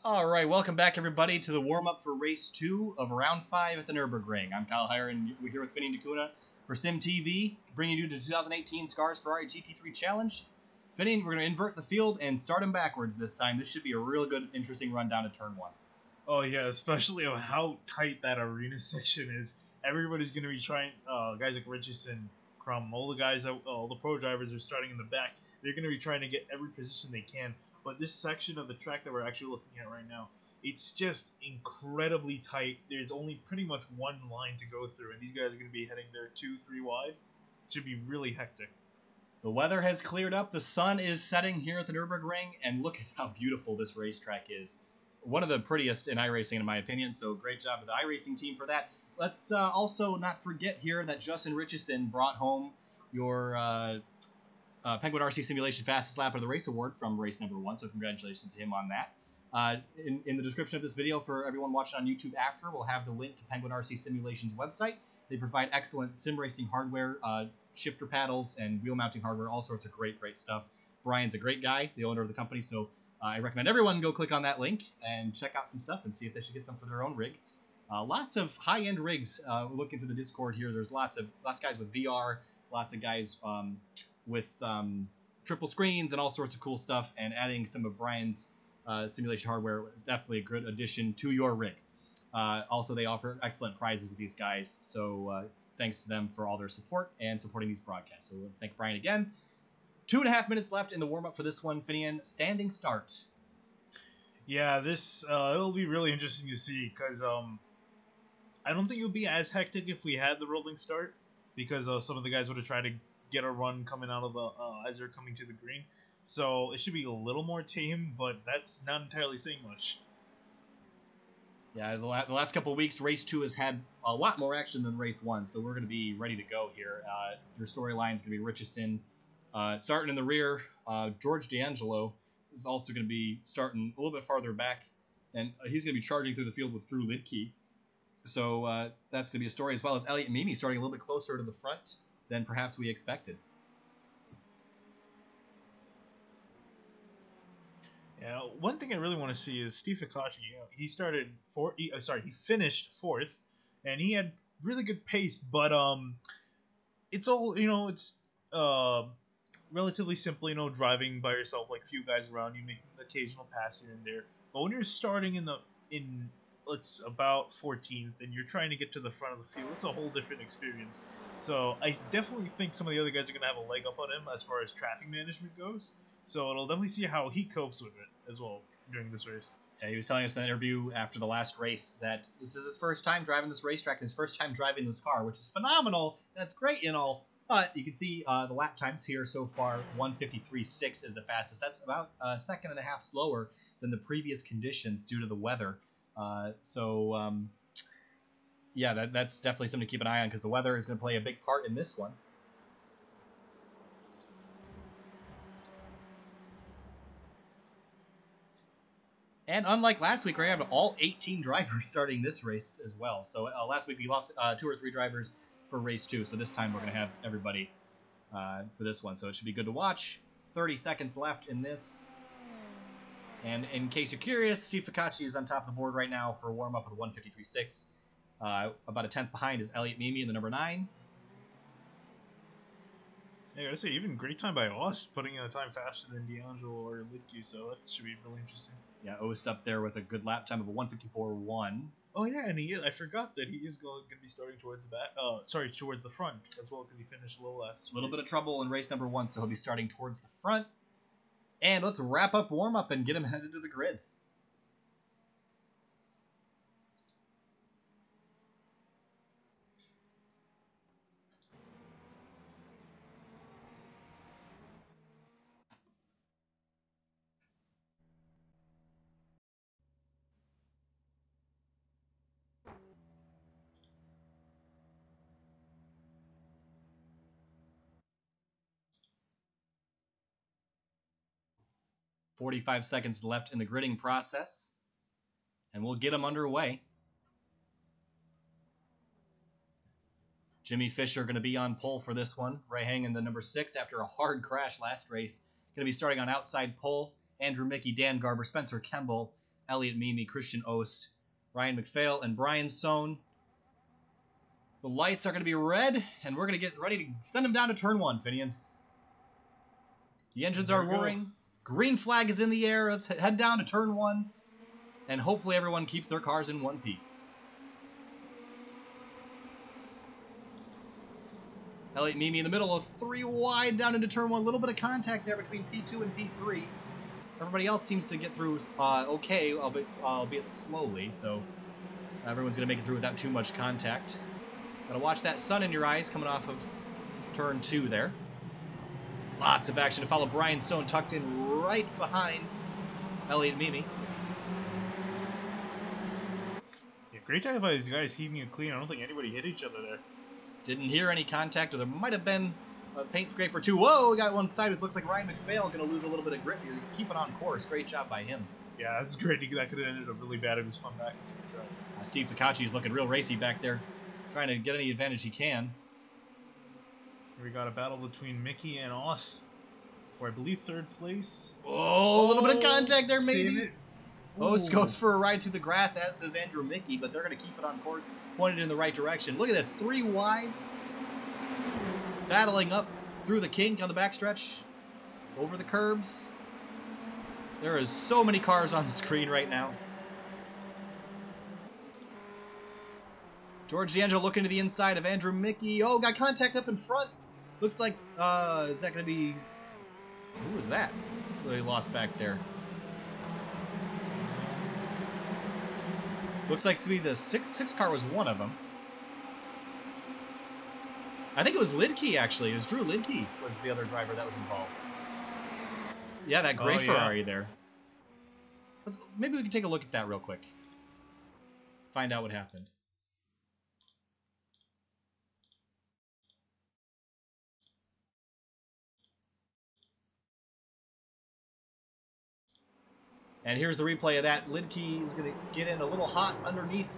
All right, welcome back, everybody, to the warm-up for Race 2 of Round 5 at the Nurburgring. I'm Kyle Heyer, and we're here with Finian D'Acuna for Sim TV, bringing you the 2018 SCRS Ferrari GT3 Challenge. Finian, we're going to invert the field and start him backwards this time. This should be a real good, interesting run down to Turn 1. Oh, yeah, especially of how tight that arena section is. Everybody's going to be trying, guys like Richardson, Crum, all the pro drivers are starting in the back. They're going to be trying to get every position they can. But this section of the track that we're actually looking at right now, it's just incredibly tight. There's only pretty much one line to go through, and these guys are going to be heading there 2-3 wide. It should be really hectic. The weather has cleared up. The sun is setting here at the Nurburgring, and look at how beautiful this racetrack is. One of the prettiest in iRacing, in my opinion, so great job to the iRacing team for that. Let's also not forget here that Justin Richardson brought home your Penguin RC Simulation Fastest Lap of the Race Award from race number 1, so congratulations to him on that. In the description of this video for everyone watching on YouTube after, we'll have the link to Penguin RC Simulation's website. They provide excellent sim racing hardware, shifter paddles, and wheel mounting hardware, all sorts of great stuff. Brian's a great guy, the owner of the company, so I recommend everyone go click on that link and check out some stuff and see if they should get some for their own rig. Lots of high-end rigs. Looking through the Discord here, there's lots of guys with VR, lots of guys with triple screens and all sorts of cool stuff, and adding some of Brian's simulation hardware is definitely a good addition to your rig. Also, they offer excellent prizes to these guys, so thanks to them for all their support and supporting these broadcasts. So thank Brian again. 2.5 minutes left in the warm-up for this one. Finian, standing start. Yeah, this it'll be really interesting to see, because I don't think it would be as hectic if we had the rolling start, because some of the guys would have tried to get a run coming out of the as they're coming to the green. So it should be a little more tame, but that's not entirely saying much. Yeah, the last couple of weeks, Race 2 has had a lot more action than Race 1, so we're going to be ready to go here. Your storyline is going to be Richardson starting in the rear. George D'Angelo is also going to be starting a little bit farther back, and he's going to be charging through the field with Drew Lidke. So that's going to be a story, as well as Elliot Mimi starting a little bit closer to the front than perhaps we expected. Yeah, one thing I really want to see is Steve Fikachi. He finished 4th, and he had really good pace. But it's all it's relatively simple. Driving by yourself, like few guys around you, making an occasional pass here and there. But when you're starting in about 14th, and you're trying to get to the front of the field, it's a whole different experience. So I definitely think some of the other guys are going to have a leg up on him as far as traffic management goes. So it'll definitely see how he copes with it as well during this race. Yeah, he was telling us in an interview after the last race that this is his first time driving this racetrack and his first time driving this car, which is phenomenal. That's great and all. But you can see the lap times here so far, 1:53.6 is the fastest. That's about a second and a half slower than the previous conditions due to the weather. Yeah, that's definitely something to keep an eye on, because the weather is going to play a big part in this one. And unlike last week, we're going to have all 18 drivers starting this race as well. So last week we lost 2 or 3 drivers for race 2, so this time we're going to have everybody for this one. So it should be good to watch. 30 seconds left in this. And in case you're curious, Steve Fikachi is on top of the board right now for warm-up with 1:53.6. About a 10th behind is Elliot Mimi in the number 9. Yeah, I gotta say, even great time by Ost, putting in a time faster than D'Angelo or Lidke, so that should be really interesting. Yeah, Ost up there with a good lap time of a 1:54.1. Oh yeah, and I forgot that he is going to be starting towards the back. Towards the front as well, because he finished a little less. A little bit of trouble in race number 1, so he'll be starting towards the front. And let's wrap up warm-up and get him headed to the grid. .45 seconds left in the gridding process, and we'll get them underway. Jimmy Fisher going to be on pole for this one. Ray Hang in the number 6 after a hard crash last race. Going to be starting on outside pole. Andrew Mickey, Dan Garber, Spencer Kemble, Elliot Mimi, Christian Ost, Ryan McPhail, and Brian Sohn. The lights are going to be red, and we're going to get ready to send them down to turn 1, Finian. The engines are roaring. Green flag is in the air. Let's head down to turn 1, and hopefully everyone keeps their cars in one piece. Elliot Mimi in the middle of 3 wide down into turn 1. A little bit of contact there between P2 and P3. Everybody else seems to get through okay, albeit slowly, so everyone's going to make it through without too much contact. Gotta watch that sun in your eyes coming off of turn 2 there. Lots of action to follow. Brian Sohn tucked in right behind Elliot Mimi. Yeah, great job by these guys keeping it clean. I don't think anybody hit each other there. Didn't hear any contact, or there might have been a paint scrape or two. Whoa, we got one side. It looks like Ryan McPhail going to lose a little bit of grip here. Keeping on course. Great job by him. Yeah, that's great. That could have ended up really bad if he spun back. Steve Ficacci is looking real racy back there, trying to get any advantage he can. Here we got a battle between Mickey and Oss, for I believe 3rd place. Oh, a little bit of contact there, maybe. It. Ost goes for a ride through the grass, as does Andrew Mickey, but they're going to keep it on course, pointed in the right direction. Look at this, 3 wide, battling up through the kink on the backstretch, over the curbs. There is so many cars on the screen right now. George D'Angelo looking to the inside of Andrew Mickey. Oh, got contact up in front. Looks like, is that going to be... Who was that? They lost back there. Looks like to be the six car was one of them. I think it was Lidke, actually. It was Drew Lidke was the other driver that was involved. Yeah, that gray Ferrari there. Maybe we can take a look at that real quick. Find out what happened. And here's the replay of that. Lidke is going to get in a little hot underneath.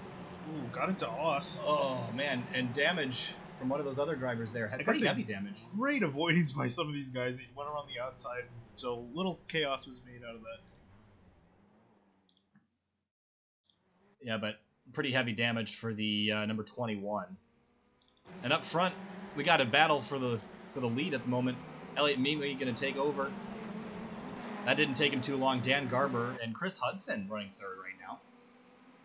Ooh, got into Oss. Oh, man. And damage from one of those other drivers there. Had pretty heavy damage. Great avoidance by some of these guys. He went around the outside, so little chaos was made out of that. Yeah, but pretty heavy damage for the number 21. And up front, we got a battle for the lead at the moment. Elliot Mimi going to take over. That didn't take him too long. Dan Garber and Chris Hudson running 3rd right now.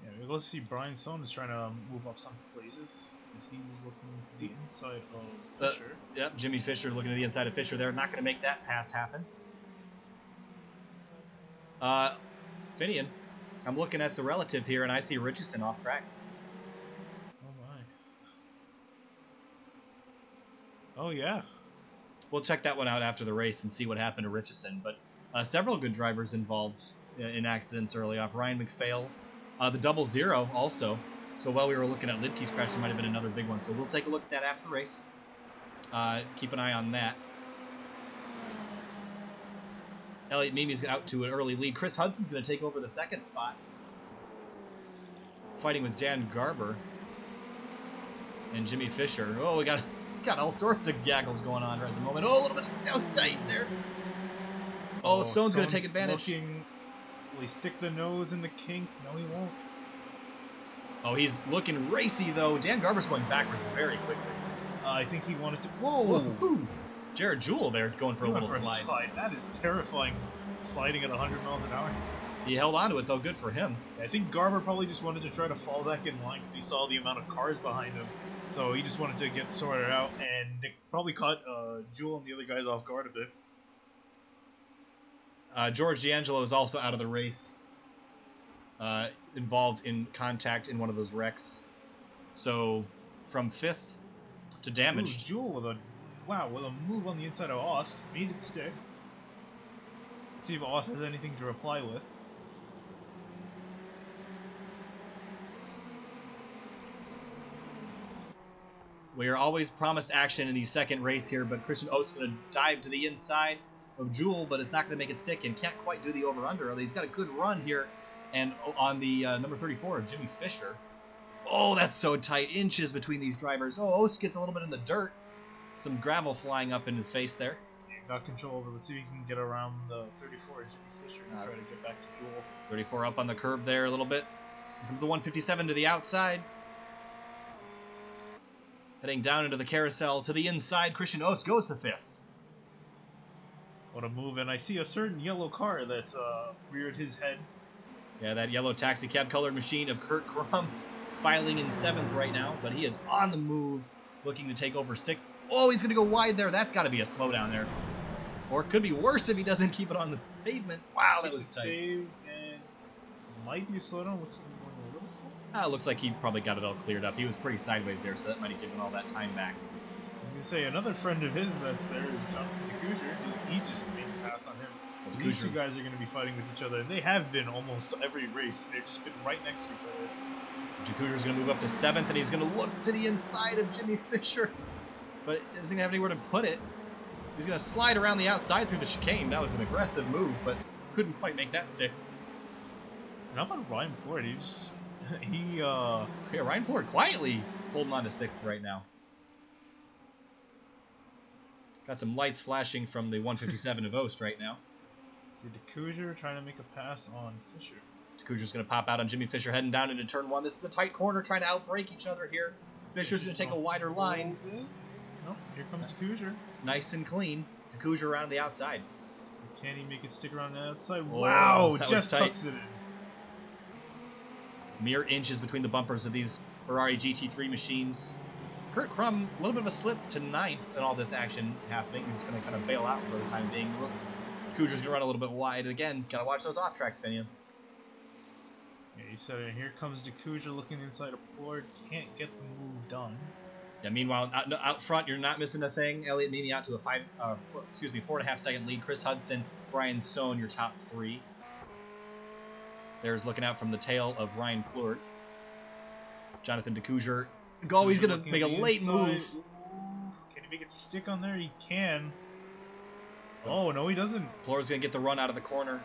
Yeah, we'll see. Brian Sohn is trying to move up some places as he's looking to the inside of Fisher. Yep, Jimmy Fisher looking to the inside of Fisher. They're not going to make that pass happen. Finian, I'm looking at the relative here, and I see Richardson off track. Oh, my. Oh, yeah. We'll check that one out after the race and see what happened to Richardson. But several good drivers involved in accidents early off. Ryan McPhail, the 00 also. So while we were looking at Lidke's crash, there might have been another big one. So we'll take a look at that after the race. Keep an eye on that. Elliot Mimi's out to an early lead. Chris Hudson's going to take over the 2nd spot. Fighting with Dan Garber and Jimmy Fisher. Oh, we got all sorts of gaggles going on right at the moment. Oh, a little bit that was tight there. Oh, Stone's going to take advantage. Will he stick the nose in the kink? No, he won't. Oh, he's looking racy, though. Dan Garber's going backwards very quickly. I think he wanted to... Whoa! Jared Jewell there going for a little slide. That is terrifying, sliding at 100 miles an hour. He held on to it, though. Good for him. I think Garber probably just wanted to try to fall back in line because he saw the amount of cars behind him. So he just wanted to get sorted out, and it probably caught Jewell and the other guys off guard a bit. George D'Angelo is also out of the race, involved in contact in one of those wrecks. So from 5th to damaged. Ooh, Jewell with a move on the inside of Ost. Made it stick. Let's see if Ost has anything to reply with. We are always promised action in the 2nd race here, but Christian Ost is going to dive to the inside of Jewell, but it's not going to make it stick and can't quite do the over-under. He's got a good run here, and on the number 34 of Jimmy Fisher. Oh, that's so tight. Inches between these drivers. Oh, Ost gets a little bit in the dirt. Some gravel flying up in his face there. Yeah, got control over. Let's see if he can get around the 34 of Jimmy Fisher and try to get back to Jewell. 34 up on the curb there a little bit. Here comes the 157 to the outside. Heading down into the carousel to the inside. Christian Ost goes to 5th. What a move, and I see a certain yellow car that's reared his head. Yeah, that yellow taxi cab colored machine of Kurt Krum filing in 7th right now, but he is on the move, looking to take over 6th. Oh, he's going to go wide there. That's got to be a slowdown there. Or it could be worse if he doesn't keep it on the pavement. Wow, that was tight. Saved and might be a slowdown. Looks like he's going a little slow. Looks like he probably got it all cleared up. He was pretty sideways there, so that might have given all that time back. I was going to say, another friend of his that's there is Jonathan DeCoucher. He just made a pass on him. Well, These two guys are going to be fighting with each other, and they have been almost every race. They've just been right next to each other. DeCoucher's going to move up to 7th, and he's going to look to the inside of Jimmy Fisher, but isn't going to have anywhere to put it. He's going to slide around the outside through the chicane. That was an aggressive move, but couldn't quite make that stick. And how about Ryan Ford? Yeah, Ryan Ford quietly holding on to 6th right now. Got some lights flashing from the 157 of Ost right now. See DeCoucher trying to make a pass on Fisher. DeCoucher's going to pop out on Jimmy Fisher heading down into turn 1. This is a tight corner trying to outbrake each other here. Fisher's going to take a wider line. Nope, here comes DeCoucher. Nice and clean. DeCoucher around the outside. Can he make it stick around the outside? Oh, wow, that just was tight. tucks it in. Mere inches between the bumpers of these Ferrari GT3 machines. Kurt Krum, a little bit of a slip to 9th in all this action happening. He's going to kind of bail out for the time being. DeCoucher's going to run a little bit wide. Again, got to watch those off tracks, Finian. Yeah, you said it. Here comes DeCoucher looking inside a Ford. Can't get the move done. Yeah, meanwhile, out front, you're not missing a thing. Elliott Meany out to a 4.5 second lead. Chris Hudson, Brian Sohn, your top 3. There's looking out from the tail of Ryan Plurk. Jonathan DeCoucher. Oh, he's going to make a late move. Can he make it stick on there? He can. Oh, no, he doesn't. Plurk's going to get the run out of the corner.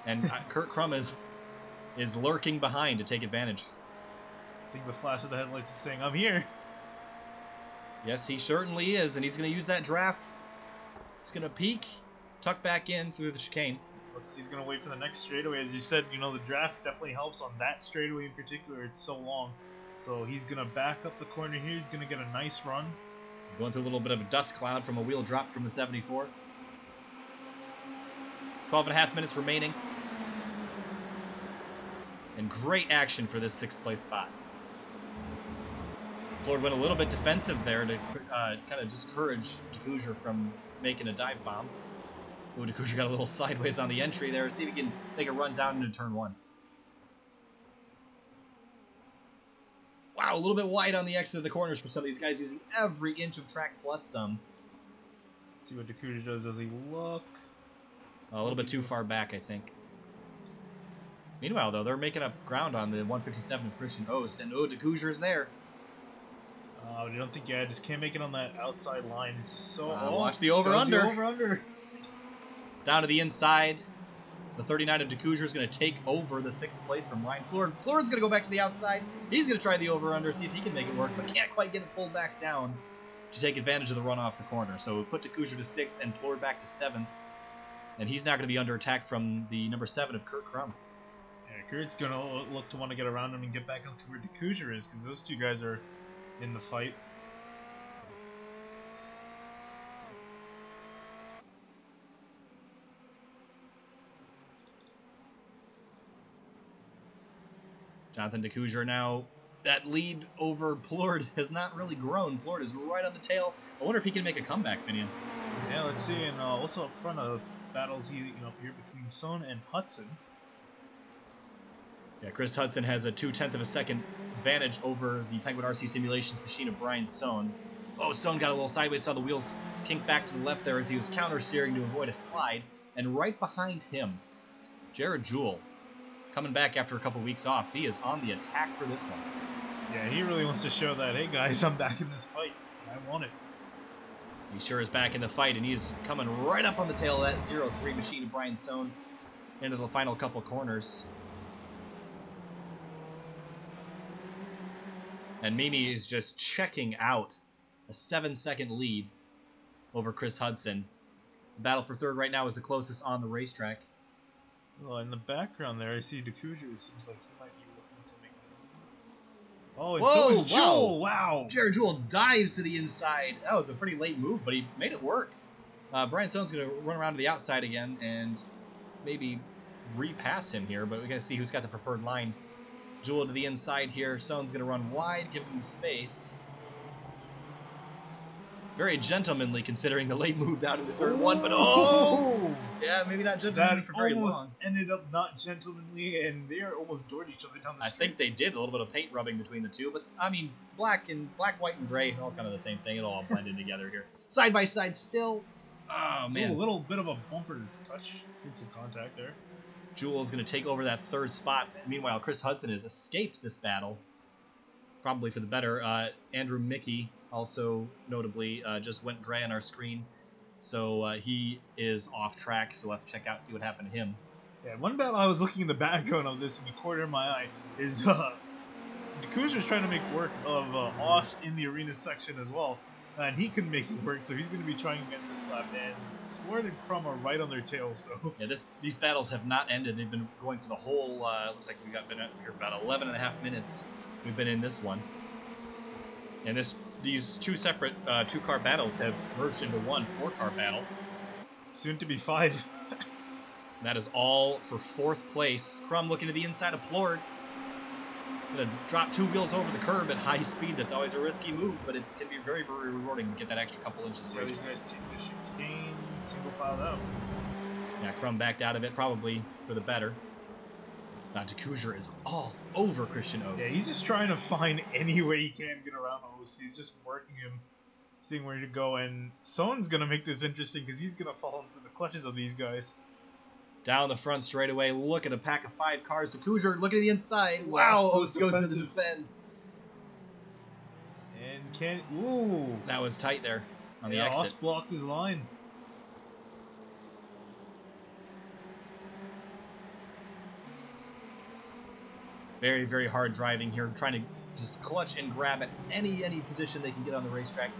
And Kurt Krum is lurking behind to take advantage. I think the flash of the headlights is saying, I'm here. Yes, he certainly is, and he's going to use that draft. He's going to peek, tuck back in through the chicane. He's going to wait for the next straightaway. As you said, you know, the draft definitely helps on that straightaway in particular. It's so long. So he's going to back up the corner here. He's going to get a nice run. Going through a little bit of a dust cloud from a wheel drop from the 74. 12.5 minutes remaining. And great action for this 6th place spot. Plord went a little bit defensive there to kind of discourage DeCoucher from making a dive bomb. Ooh, DeCoucher got a little sideways on the entry there. See if he can make a run down into turn 1. Wow, a little bit wide on the exit of the corners for some of these guys, using every inch of track plus some. Let's see what DeCoucher does. Does he look? A little bit too far back, I think. Meanwhile, though, they're making up ground on the 157 of Christian Ost, and DeCoucher's there. You don't think, yeah, just can't make it on that outside line. It's just so... watch the over-under. The over-under. Down to the inside. The 39 of DeCoucher is going to take over the 6th place from Ryan Plord. Plord's going to go back to the outside. He's going to try the over-under, see if he can make it work, but can't quite get it pulled back down to take advantage of the run off the corner. So we'll put DeCoucher to 6th and Plord back to 7th. And he's now going to be under attack from the number 7 of Kurt Krum. Yeah, Kurt's going to look to want to get around him and get back up to where DeCoucher is, because those two guys are in the fight. Jonathan DeCoucher now, that lead over Plord has not really grown. Plord is right on the tail. I wonder if he can make a comeback, Finian. Yeah, let's see. And also up front of battles here between Sohn and Hudson. Yeah, Chris Hudson has a 0.2 of a second advantage over the Penguin RC Simulations machine of Brian Sohn. Oh, Sohn got a little sideways, saw the wheels kink back to the left there as he was counter-steering to avoid a slide. And right behind him, Jared Jewell, coming back after a couple weeks off. He is on the attack for this one. Yeah, he really wants to show that, hey guys, I'm back in this fight. I want it. He sure is back in the fight, and he's coming right up on the tail of that 0-3 machine of Brian Sohn into the final couple corners. And Mimi is just checking out a 7-second lead over Chris Hudson. The battle for 3rd right now is the closest on the racetrack. Well, in the background there, I see Decuja. It seems like he might be looking to make it. Oh, and so is Jewel! Wow! Jared Jewel dives to the inside. That was a pretty late move, but he made it work. Brian Stone's going to run around to the outside again and maybe repass him here, but we're going to see who's got the preferred line. Jewel to the inside here. Stone's going to run wide, give him space. Very gentlemanly considering the late move down into turn one, but oh! Yeah, maybe not gentlemanly for very long. That almost ended up not gentlemanly, and they almost doored each other down the street. I think they did. A little bit of paint rubbing between the two, but I mean, black, white, and gray, all kind of the same thing. It all blended together here. Side by side still. Oh, man. Ooh, a little bit of a bumper touch. Did some contact there. Jewel's going to take over that third spot. Meanwhile, Chris Hudson has escaped this battle. Probably for the better. Andrew Mickey also notably just went gray on our screen. So he is off track, so we'll have to check out, see what happened to him. Yeah, one battle I was looking in the background of this in the corner of my eye is Decuja's trying to make work of Oss in the arena section as well. And he couldn't make it work, so he's going to be trying again this lap. And Floyd and Crum are right on their tails. So yeah, these battles have not ended. They've been going for the whole. Looks like we've been here about 11.5 minutes. We've been in this one, and these two separate two-car battles have merged into one 4-car battle. Soon to be 5. That is all for 4th place. Crum looking to the inside of Plord. Gonna drop 2 wheels over the curb at high speed. That's always a risky move, but it can be very, very rewarding to get that extra couple inches. So these guys take the chicane, single file out. Yeah, Crum backed out of it, probably for the better. Decuja is all over Christian Ost. Yeah, he's just trying to find any way he can get around Ost. He's just working him, seeing where to go. And Son's going to make this interesting because he's going to fall into the clutches of these guys. Down the front straightaway, look at a pack of 5 cars. Decuja looking at the inside. Wow, Ost goes to the defend. And ooh. That was tight there on the exit. Ost blocked his line. Very, very hard driving here, trying to just clutch and grab at any position they can get on the racetrack.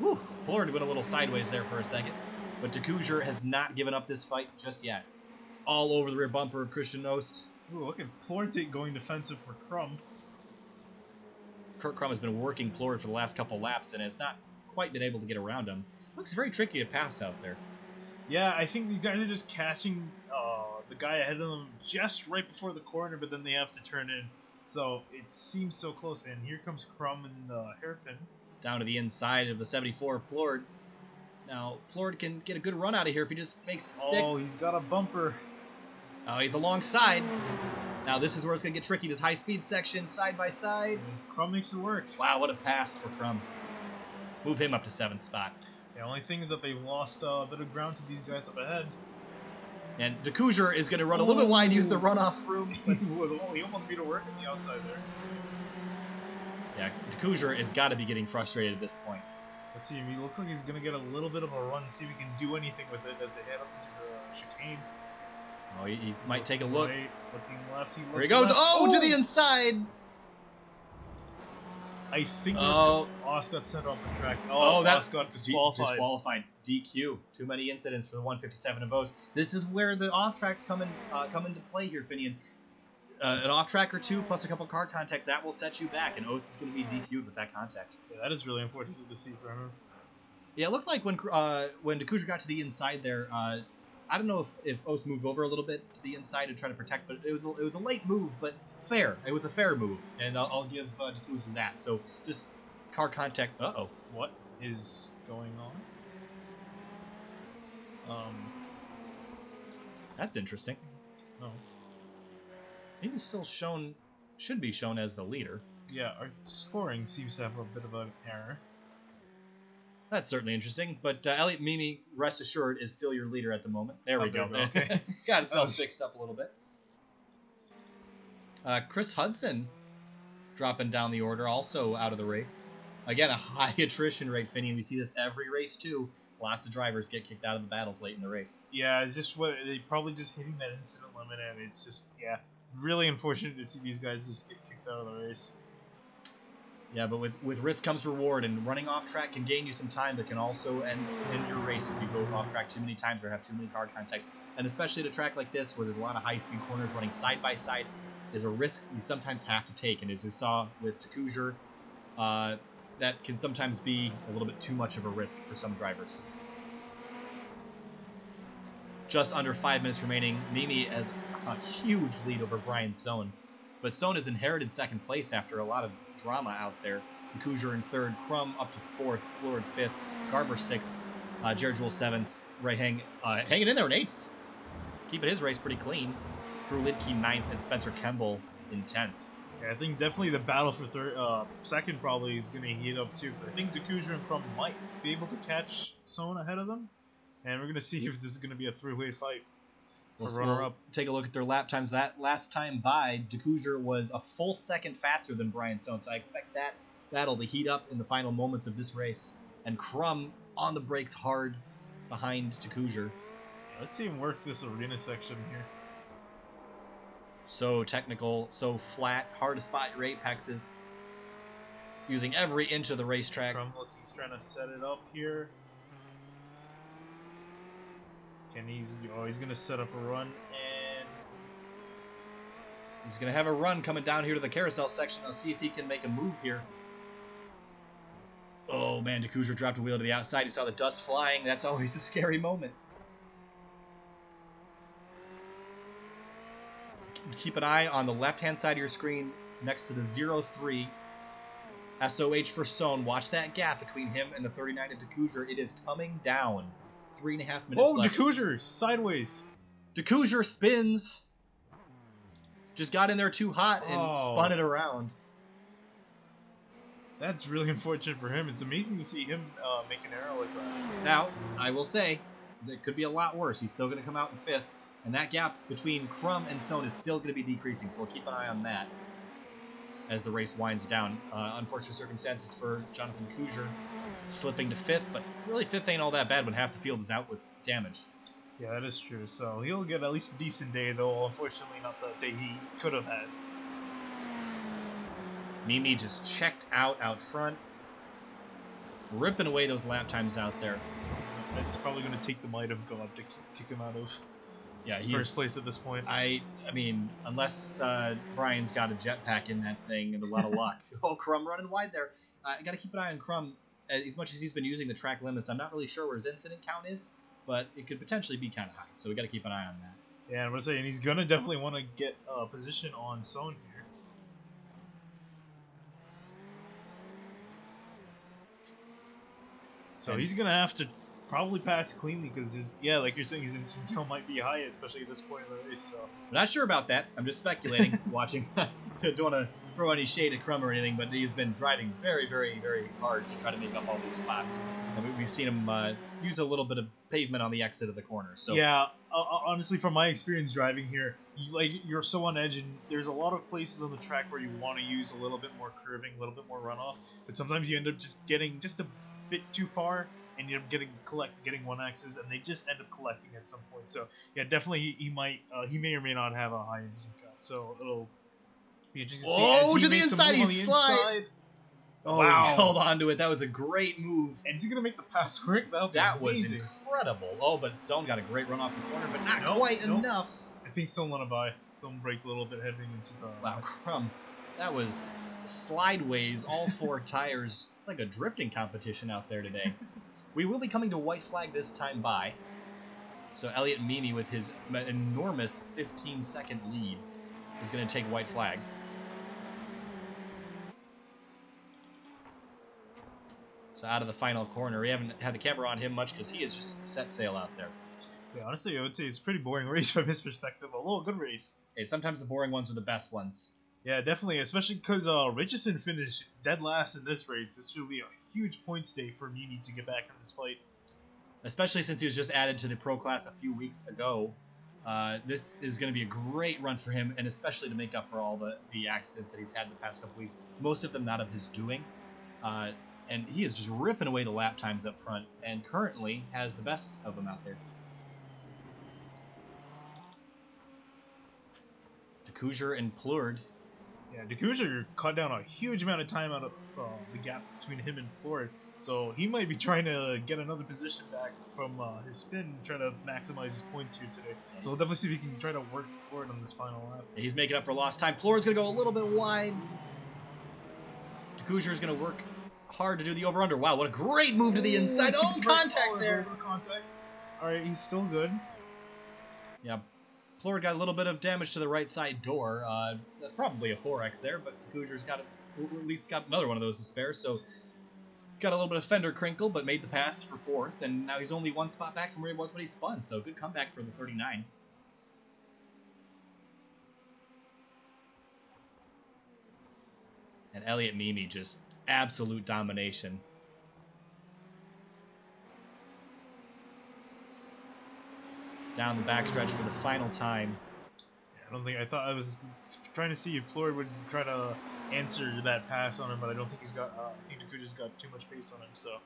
Whew, Plord went a little sideways there for a second, but Decuja has not given up this fight just yet. All over the rear bumper of Christian Ost. Ooh, look at Plord going defensive for Crum. Kurt Crum has been working Plord for the last couple laps and has not quite been able to get around him. Looks very tricky to pass out there. Yeah, I think these guys are just catching the guy ahead of them just right before the corner, but then they have to turn in. So it seems so close. And here comes Crum and Hairpin. Down to the inside of the 74 of Plord. Now, Plord can get a good run out of here if he just makes it stick. Oh, he's got a bumper. Oh, he's alongside. Now this is where it's going to get tricky. This high-speed section, side by side. And Crum makes it work. Wow, what a pass for Crum. Move him up to 7th spot. The only thing is that they've lost a bit of ground to these guys up ahead. And Decuja is going to run a little bit wide, use the runoff room. He almost made it work on the outside there. Yeah, Decuja has got to be getting frustrated at this point. Let's see, he looks like he's going to get a little bit of a run, see if he can do anything with it as they head up into the chicane. Oh, he might take a look. Right, looking left, There he goes. left. Oh, to the inside. I think Oss got sent off the track. Oh, that's got disqualified. Disqualified. DQ. Too many incidents for the 157 of Ost. This is where the off-tracks come into play here, Finian. An off-track or two plus a couple car contacts, that will set you back, and Ost is going to be DQ'd with that contact. Yeah, that is really unfortunate to see for him. Yeah, it looked like when Decuja got to the inside there, I don't know if Ost moved over a little bit to the inside to try to protect, but it was a late move, but fair. It was a fair move, and I'll give Decuja that. So just car contact. Uh-oh. What is going on? That's interesting. Oh. He's still should be shown as the leader. Yeah, our scoring seems to have a bit of an error. That's certainly interesting, but Elliot Mimi, rest assured, is still your leader at the moment. There we go. Okay. Got itself fixed up a little bit. Chris Hudson dropping down the order, also out of the race. Again, a high attrition rate, Finney, and we see this every race too. Lots of drivers get kicked out of the battles late in the race. Yeah, it's just they probably just hitting that incident limit, and it's just really unfortunate to see these guys just get kicked out of the race. Yeah, but with risk comes reward, and running off track can gain you some time, but can also end your race if you go off track too many times or have too many car contacts. And especially at a track like this, where there's a lot of high-speed corners running side by side, is a risk you sometimes have to take. And as we saw with Takujer, that can sometimes be a little bit too much of a risk for some drivers. Just under 5 minutes remaining. Mimi has a huge lead over Brian Sohn. But Sohn has inherited second place after a lot of drama out there. Takujer in third, Crum up to fourth, Flord fifth, Garber sixth, Jared Jewell seventh, Ray hanging in there in eighth. Keeping his race pretty clean. Drew Lidke ninth, and Spencer Kemble in 10th. Yeah, I think definitely the battle for second probably is going to heat up too. Because I think Takujer and Crum might be able to catch Sohn ahead of them. And we're going to see if this is going to be a three-way fight. We'll take a look at their lap times. That last time by, Takujer was a full second faster than Brian Sohn, so I expect that battle to heat up in the final moments of this race. And Crum on the brakes hard behind Takujer. Let's see him work this arena section here. So technical, so flat, hard to spot your apexes. Using every inch of the racetrack. Crum looks he's trying to set it up here. He's going to set up a run, and he's going to have a run coming down here to the carousel section. I'll see if he can make a move here. Oh man, Takujer dropped a wheel to the outside. He saw the dust flying. That's always a scary moment. Keep an eye on the left-hand side of your screen next to the 0-3. SOH for Sohn. Watch that gap between him and the 39 of Takujer. It is coming down. 3.5 minutes left. Takujer sideways. Takujer spins. Just got in there too hot and spun it around. That's really unfortunate for him. It's amazing to see him make an error like that. Now, I will say, it could be a lot worse. He's still going to come out in fifth. And that gap between Crum and Sohn is still going to be decreasing. So we'll keep an eye on that as the race winds down. Unfortunate circumstances for Jonathan Takujer. Slipping to fifth, but really fifth ain't all that bad when half the field is out with damage. Yeah, that is true. So he'll get at least a decent day, though unfortunately not the day he could have had. Mimi just checked out front. Ripping away those lap times out there. It's probably going to take the might of God to kick him out of he's first place at this point. I mean, unless Brian's got a jetpack in that thing and a lot of luck. Oh, Crum running wide there. I got to keep an eye on Crum. As much as he's been using the track limits, I'm not really sure where his incident count is, but it could potentially be kind of high, so we got to keep an eye on that. Yeah, I'm saying he's gonna definitely want to get a position on Sohn here. So he's gonna have to probably pass cleanly because like you're saying, his instant count might be high, especially at this point in the race. So I'm not sure about that. I'm just speculating, watching. Don't want to throw any shade at Crum or anything, but he's been driving very, very, very hard to try to make up all these spots. And we've seen him use a little bit of pavement on the exit of the corner. So yeah, honestly, from my experience driving here, you're so on edge, and there's a lot of places on the track where you want to use a little bit more curving, a little bit more runoff, but sometimes you end up just getting just a bit too far, and you end up getting one axis, and they just end up collecting at some point. So yeah, definitely he may or may not have a high incident count. So it'll be interesting to see. Oh, to the inside, he slides. Oh, wow. He held on to it. That was a great move. And he's going to make the pass quick. That was incredible. Oh, but Sohn got a great run off the corner, but not quite enough. I think Sohn went by. Sohn braked a little bit heading into the... Wow, Crum. That was slideways, all four tires. Like a drifting competition out there today. We will be coming to white flag this time by. So Elliot Mimi, with his enormous 15-second lead, is going to take white flag. So out of the final corner, we haven't had the camera on him much because he has just set sail out there. Yeah, honestly, I would say it's a pretty boring race from his perspective. Although a good race. Hey, sometimes the boring ones are the best ones. Yeah, definitely, especially because Richardson finished dead last in this race. This will be a huge points day for Mimi to get back in this fight. Especially since he was just added to the pro class a few weeks ago. This is going to be a great run for him, and especially to make up for all the accidents that he's had the past couple weeks. Most of them not of his doing. And he is just ripping away the lap times up front, and currently has the best of them out there. Takujer and Plurd Yeah, DeCourseur cut down a huge amount of time out of the gap between him and Floyd, so he might be trying to get another position back from his spin, trying to maximize his points here today. So we'll definitely see if he can try to work Floyd on this final lap. He's making up for lost time. Florid's going to go a little bit wide. DeCourseur is going to work hard to do the over-under. Wow, what a great move to the inside. Oh, contact there. Contact. All right, he's still good. Yeah, Florid got a little bit of damage to the right side door. That's probably a 4X there, but DeCousur's got at least got another one of those to spare. So got a little bit of fender crinkle, but made the pass for 4th, and now he's only one spot back from where he was when he spun. So good comeback for the 39. And Elliot Mimi just absolute domination. Down the backstretch for the final time. Yeah, I was trying to see if Floyd would try to answer that pass on him, but I don't think he's got. I think DeCousur's got too much pace on him, so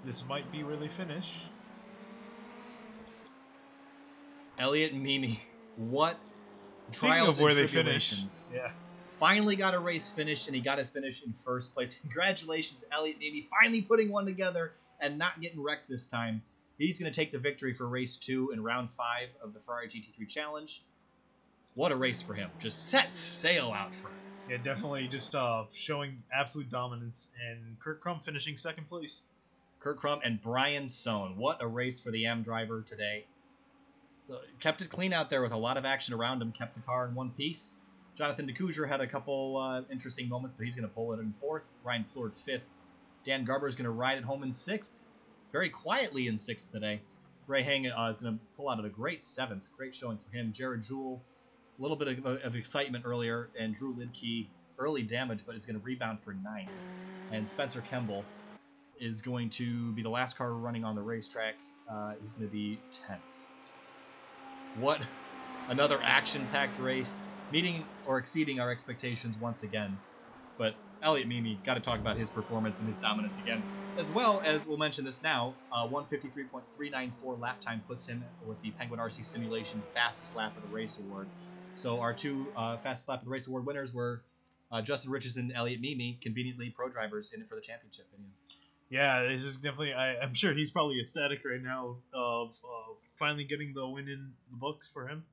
this might be where they finish. Elliot Mimi, what Speaking trials of where and they finish, tribulations. yeah. Finally got a race finish, and he got it finished in 1st place. Congratulations, Elliot Mimi, finally putting one together and not getting wrecked this time. He's going to take the victory for race 2 in round 5 of the Ferrari GT3 Challenge. What a race for him. Just set sail out front. Yeah, definitely just showing absolute dominance, and Kurt Crumb finishing 2nd place. Kurt Crumb and Brian Sohn. What a race for the M driver today. Kept it clean out there with a lot of action around him. Kept the car in one piece. Jonathan DeCourseur had a couple interesting moments, but he's going to pull it in 4th. Ryan Plourde 5th. Dan Garber is going to ride it home in 6th. Very quietly in 6th today. Ray Hang is going to pull out at a great 7th. Great showing for him. Jared Jewell, a little bit of excitement earlier, and Drew Lidke, early damage, but is going to rebound for 9th. And Spencer Kemble is going to be the last car running on the racetrack. He's going to be 10th. What another action-packed race, meeting or exceeding our expectations once again. But Elliot Mimi, got to talk about his performance and his dominance again, as well as, we'll mention this now, 153.394 lap time puts him with the Penguin RC Simulation Fastest Lap of the Race Award. So our 2 Fastest Lap of the Race Award winners were Justin Richardson and Elliot Mimi, conveniently pro drivers in it for the championship. Yeah, this is definitely. I'm sure he's probably ecstatic right now of finally getting the win in the books for him.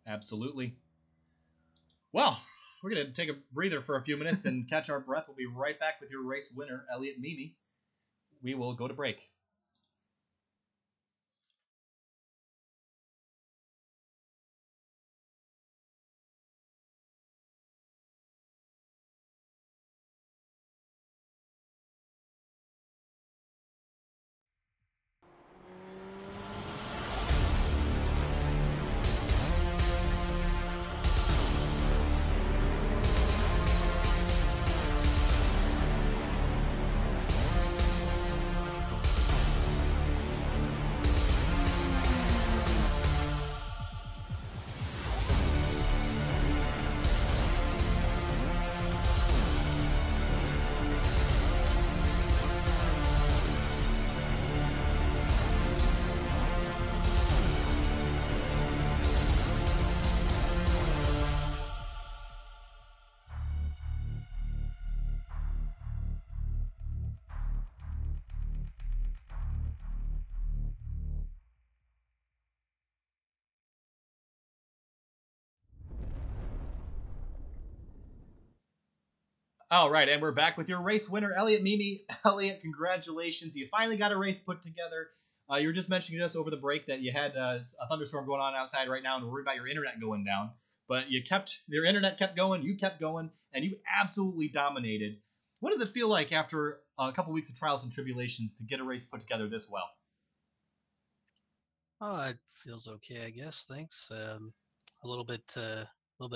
Absolutely. Well, we're going to take a breather for a few minutes and catch our breath. We'll be right back with your race winner, Elliot Mimi. We will go to break. All right, and we're back with your race winner, Elliot Mimi. Elliot, congratulations. You finally got a race put together. You were just mentioning to us over the break that you had a thunderstorm going on outside right now and worried about your internet going down. But your internet kept going, you kept going, and you absolutely dominated. What does it feel like after a couple weeks of trials and tribulations to get a race put together this well? Oh, it feels okay, I guess. Thanks. A little bit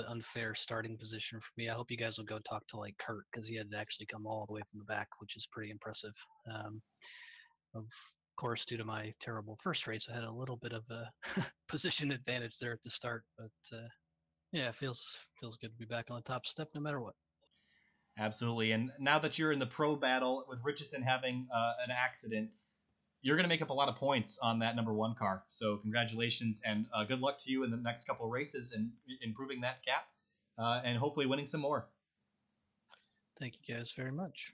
unfair starting position for me. I hope you guys will go talk to like Kurt because he had to actually come all the way from the back, which is pretty impressive. Of course, due to my terrible first race, I had a little bit of a position advantage there at the start, but yeah, it feels good to be back on the top step no matter what. Absolutely. And now that you're in the pro battle with Richardson having an accident, you're going to make up a lot of points on that number 1 car. So congratulations, and good luck to you in the next couple of races and improving that gap, and hopefully winning some more. Thank you guys very much.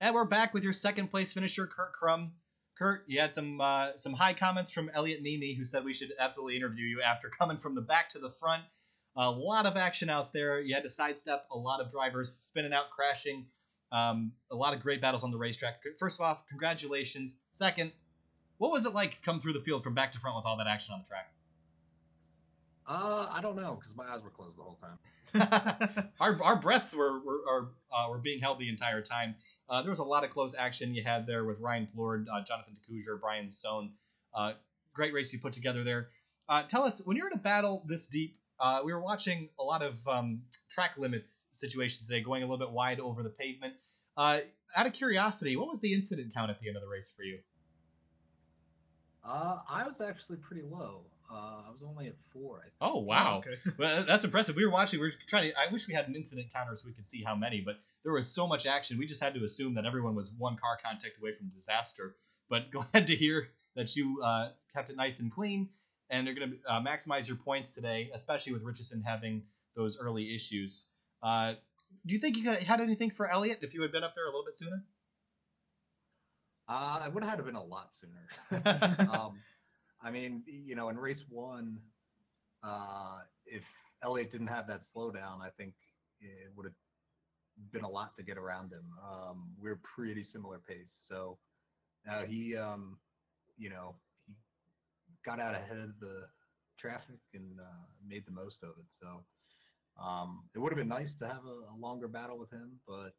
And we're back with your second place finisher, Kurt Crum. Kurt, you had some high comments from Elliot Mimi, who said we should absolutely interview you after coming from the back to the front. A lot of action out there. You had to sidestep a lot of drivers, spinning out, crashing. A lot of great battles on the racetrack. First of all, congratulations. Second, what was it like come through the field from back to front with all that action on the track? I don't know, because my eyes were closed the whole time. Our breaths were being held the entire time. There was a lot of close action you had there with Ryan Plord, Jonathan DeCouger, Brian Sohn. Great race you put together there. Tell us, when you're in a battle this deep, we were watching a lot of track limits situations today, going a little bit wide over the pavement. Out of curiosity, what was the incident count at the end of the race for you? I was actually pretty low. I was only at 4, I think. Oh, wow. Oh, okay. Well, that's impressive. We were watching. We were trying to. I wish we had an incident counter so we could see how many, but there was so much action. We just had to assume that everyone was 1 car contact away from disaster. But glad to hear that you kept it nice and clean, and you're going to maximize your points today, especially with Richardson having those early issues. Do you think you had anything for Elliott if you had been up there a little bit sooner? I would have had to been a lot sooner. I mean, you know, in race 1, if Elliott didn't have that slowdown, I think it would have been a lot to get around him. We're pretty similar pace, so he, you know, he got out ahead of the traffic and made the most of it. So it would have been nice to have a longer battle with him, but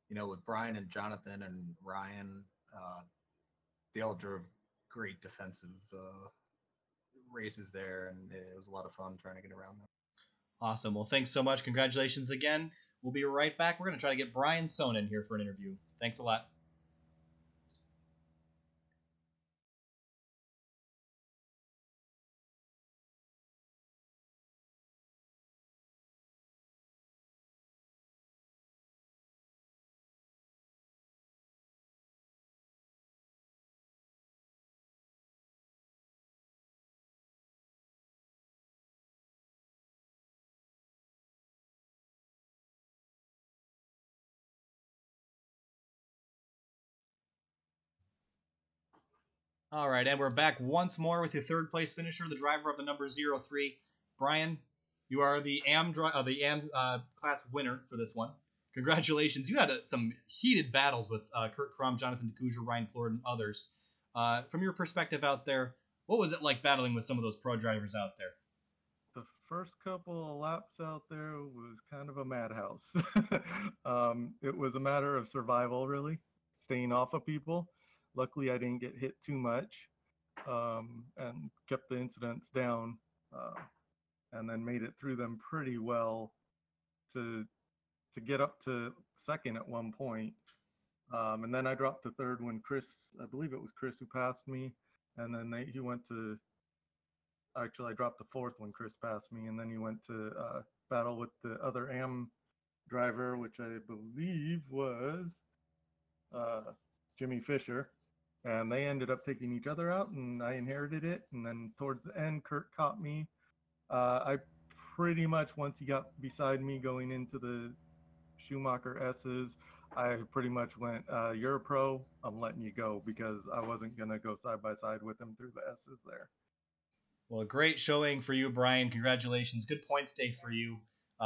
you know, with Brian and Jonathan and Ryan, they all drove great defensive races there, and it was a lot of fun trying to get around them. Awesome. Well, thanks so much. Congratulations again. We'll be right back. We're going to try to get Brian Sohn in here for an interview. Thanks a lot. All right, and we're back once more with your third place finisher, the driver of the number 03. Brian, you are the AM class winner for this one. Congratulations. You had some heated battles with Kurt Crum, Jonathan DeCouger, Ryan Plord, and others. From your perspective out there, what was it like battling with some of those pro drivers out there? The first couple of laps out there was kind of a madhouse. It was a matter of survival, really, staying off of people. Luckily, I didn't get hit too much, and kept the incidents down, and then made it through them pretty well to get up to second at one point. And then I dropped to third when Chris, I believe it was Chris who passed me, and then he went to, actually I dropped to fourth when Chris passed me, and then he went to battle with the other AM driver, which I believe was Jimmy Fisher. And they ended up taking each other out, and I inherited it. And then towards the end, Kurt caught me. I pretty much, once he got beside me going into the Schumacher S's, I pretty much went, you're a pro, I'm letting you go, because I wasn't going to go side by side with him through the S's there. Well, great showing for you, Brian. Congratulations. Good points day for you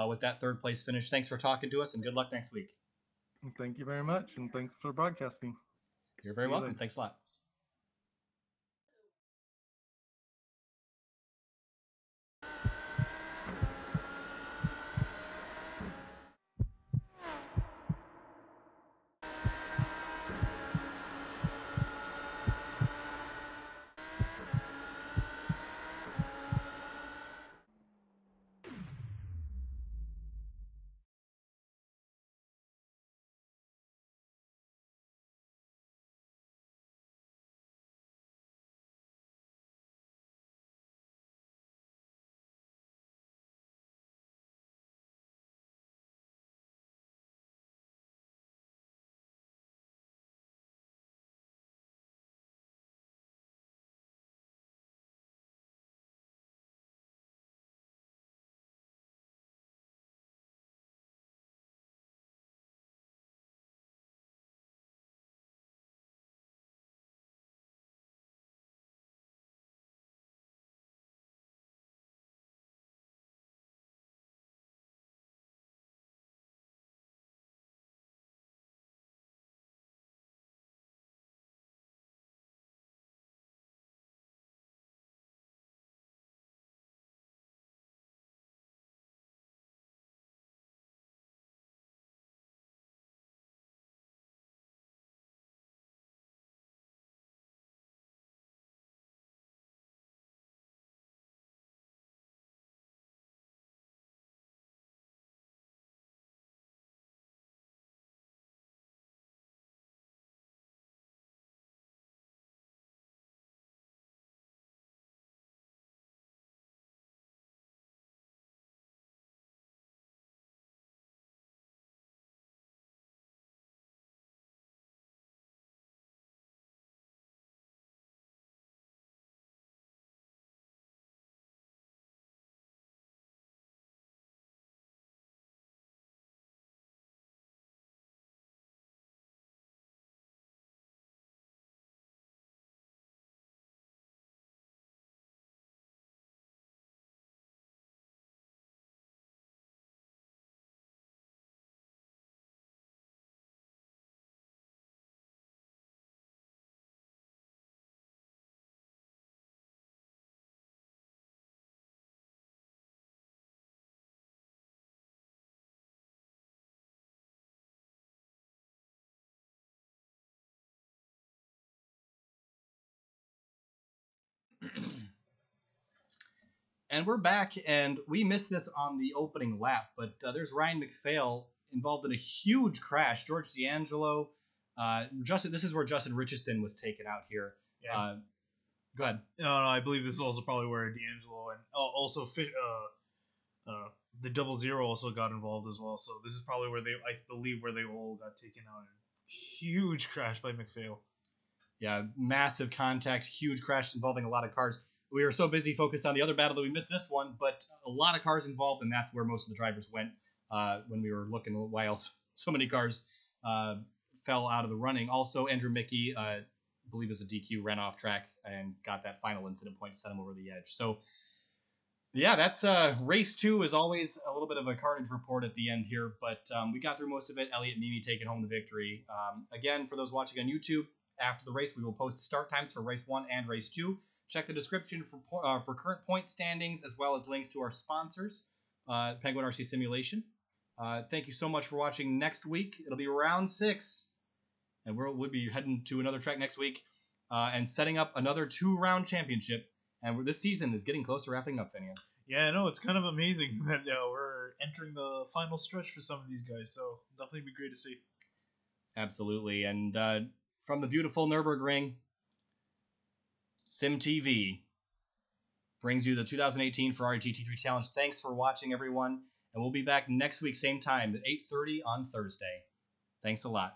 with that third place finish. Thanks for talking to us, and good luck next week. Thank you very much, and thanks for broadcasting. You're very welcome. Thanks a lot. And we're back, and we missed this on the opening lap, but there's Ryan McPhail involved in a huge crash. George D'Angelo, Justin. This is where Justin Richardson was taken out here. Yeah. Go ahead. No, I believe this is also probably where D'Angelo and also the 00 also got involved as well. So this is probably where I believe where they all got taken out. Huge crash by McPhail. Yeah, massive contact, huge crash involving a lot of cars. We were so busy focused on the other battle that we missed this one, but a lot of cars involved, and that's where most of the drivers went when we were looking while so many cars fell out of the running. Also, Andrew Mickey, I believe it was a DQ, ran off track and got that final incident point to set him over the edge. So, yeah, that's race 2 is always a little bit of a carnage report at the end here, but we got through most of it. Elliot and Mimi taking home the victory. Again, for those watching on YouTube, after the race, we will post start times for race 1 and race 2. Check the description for current point standings, as well as links to our sponsors, Penguin RC Simulation. Thank you so much for watching. Next week, it'll be round 6, and we'll be heading to another track next week and setting up another 2-round championship. And this season is getting close to wrapping up, Finian. Yeah, no, it's kind of amazing that we're entering the final stretch for some of these guys, so definitely be great to see. Absolutely, and from the beautiful Nurburgring, SimTV brings you the 2018 Ferrari GT3 Challenge. Thanks for watching, everyone, and we'll be back next week, same time, at 8:30 on Thursday. Thanks a lot.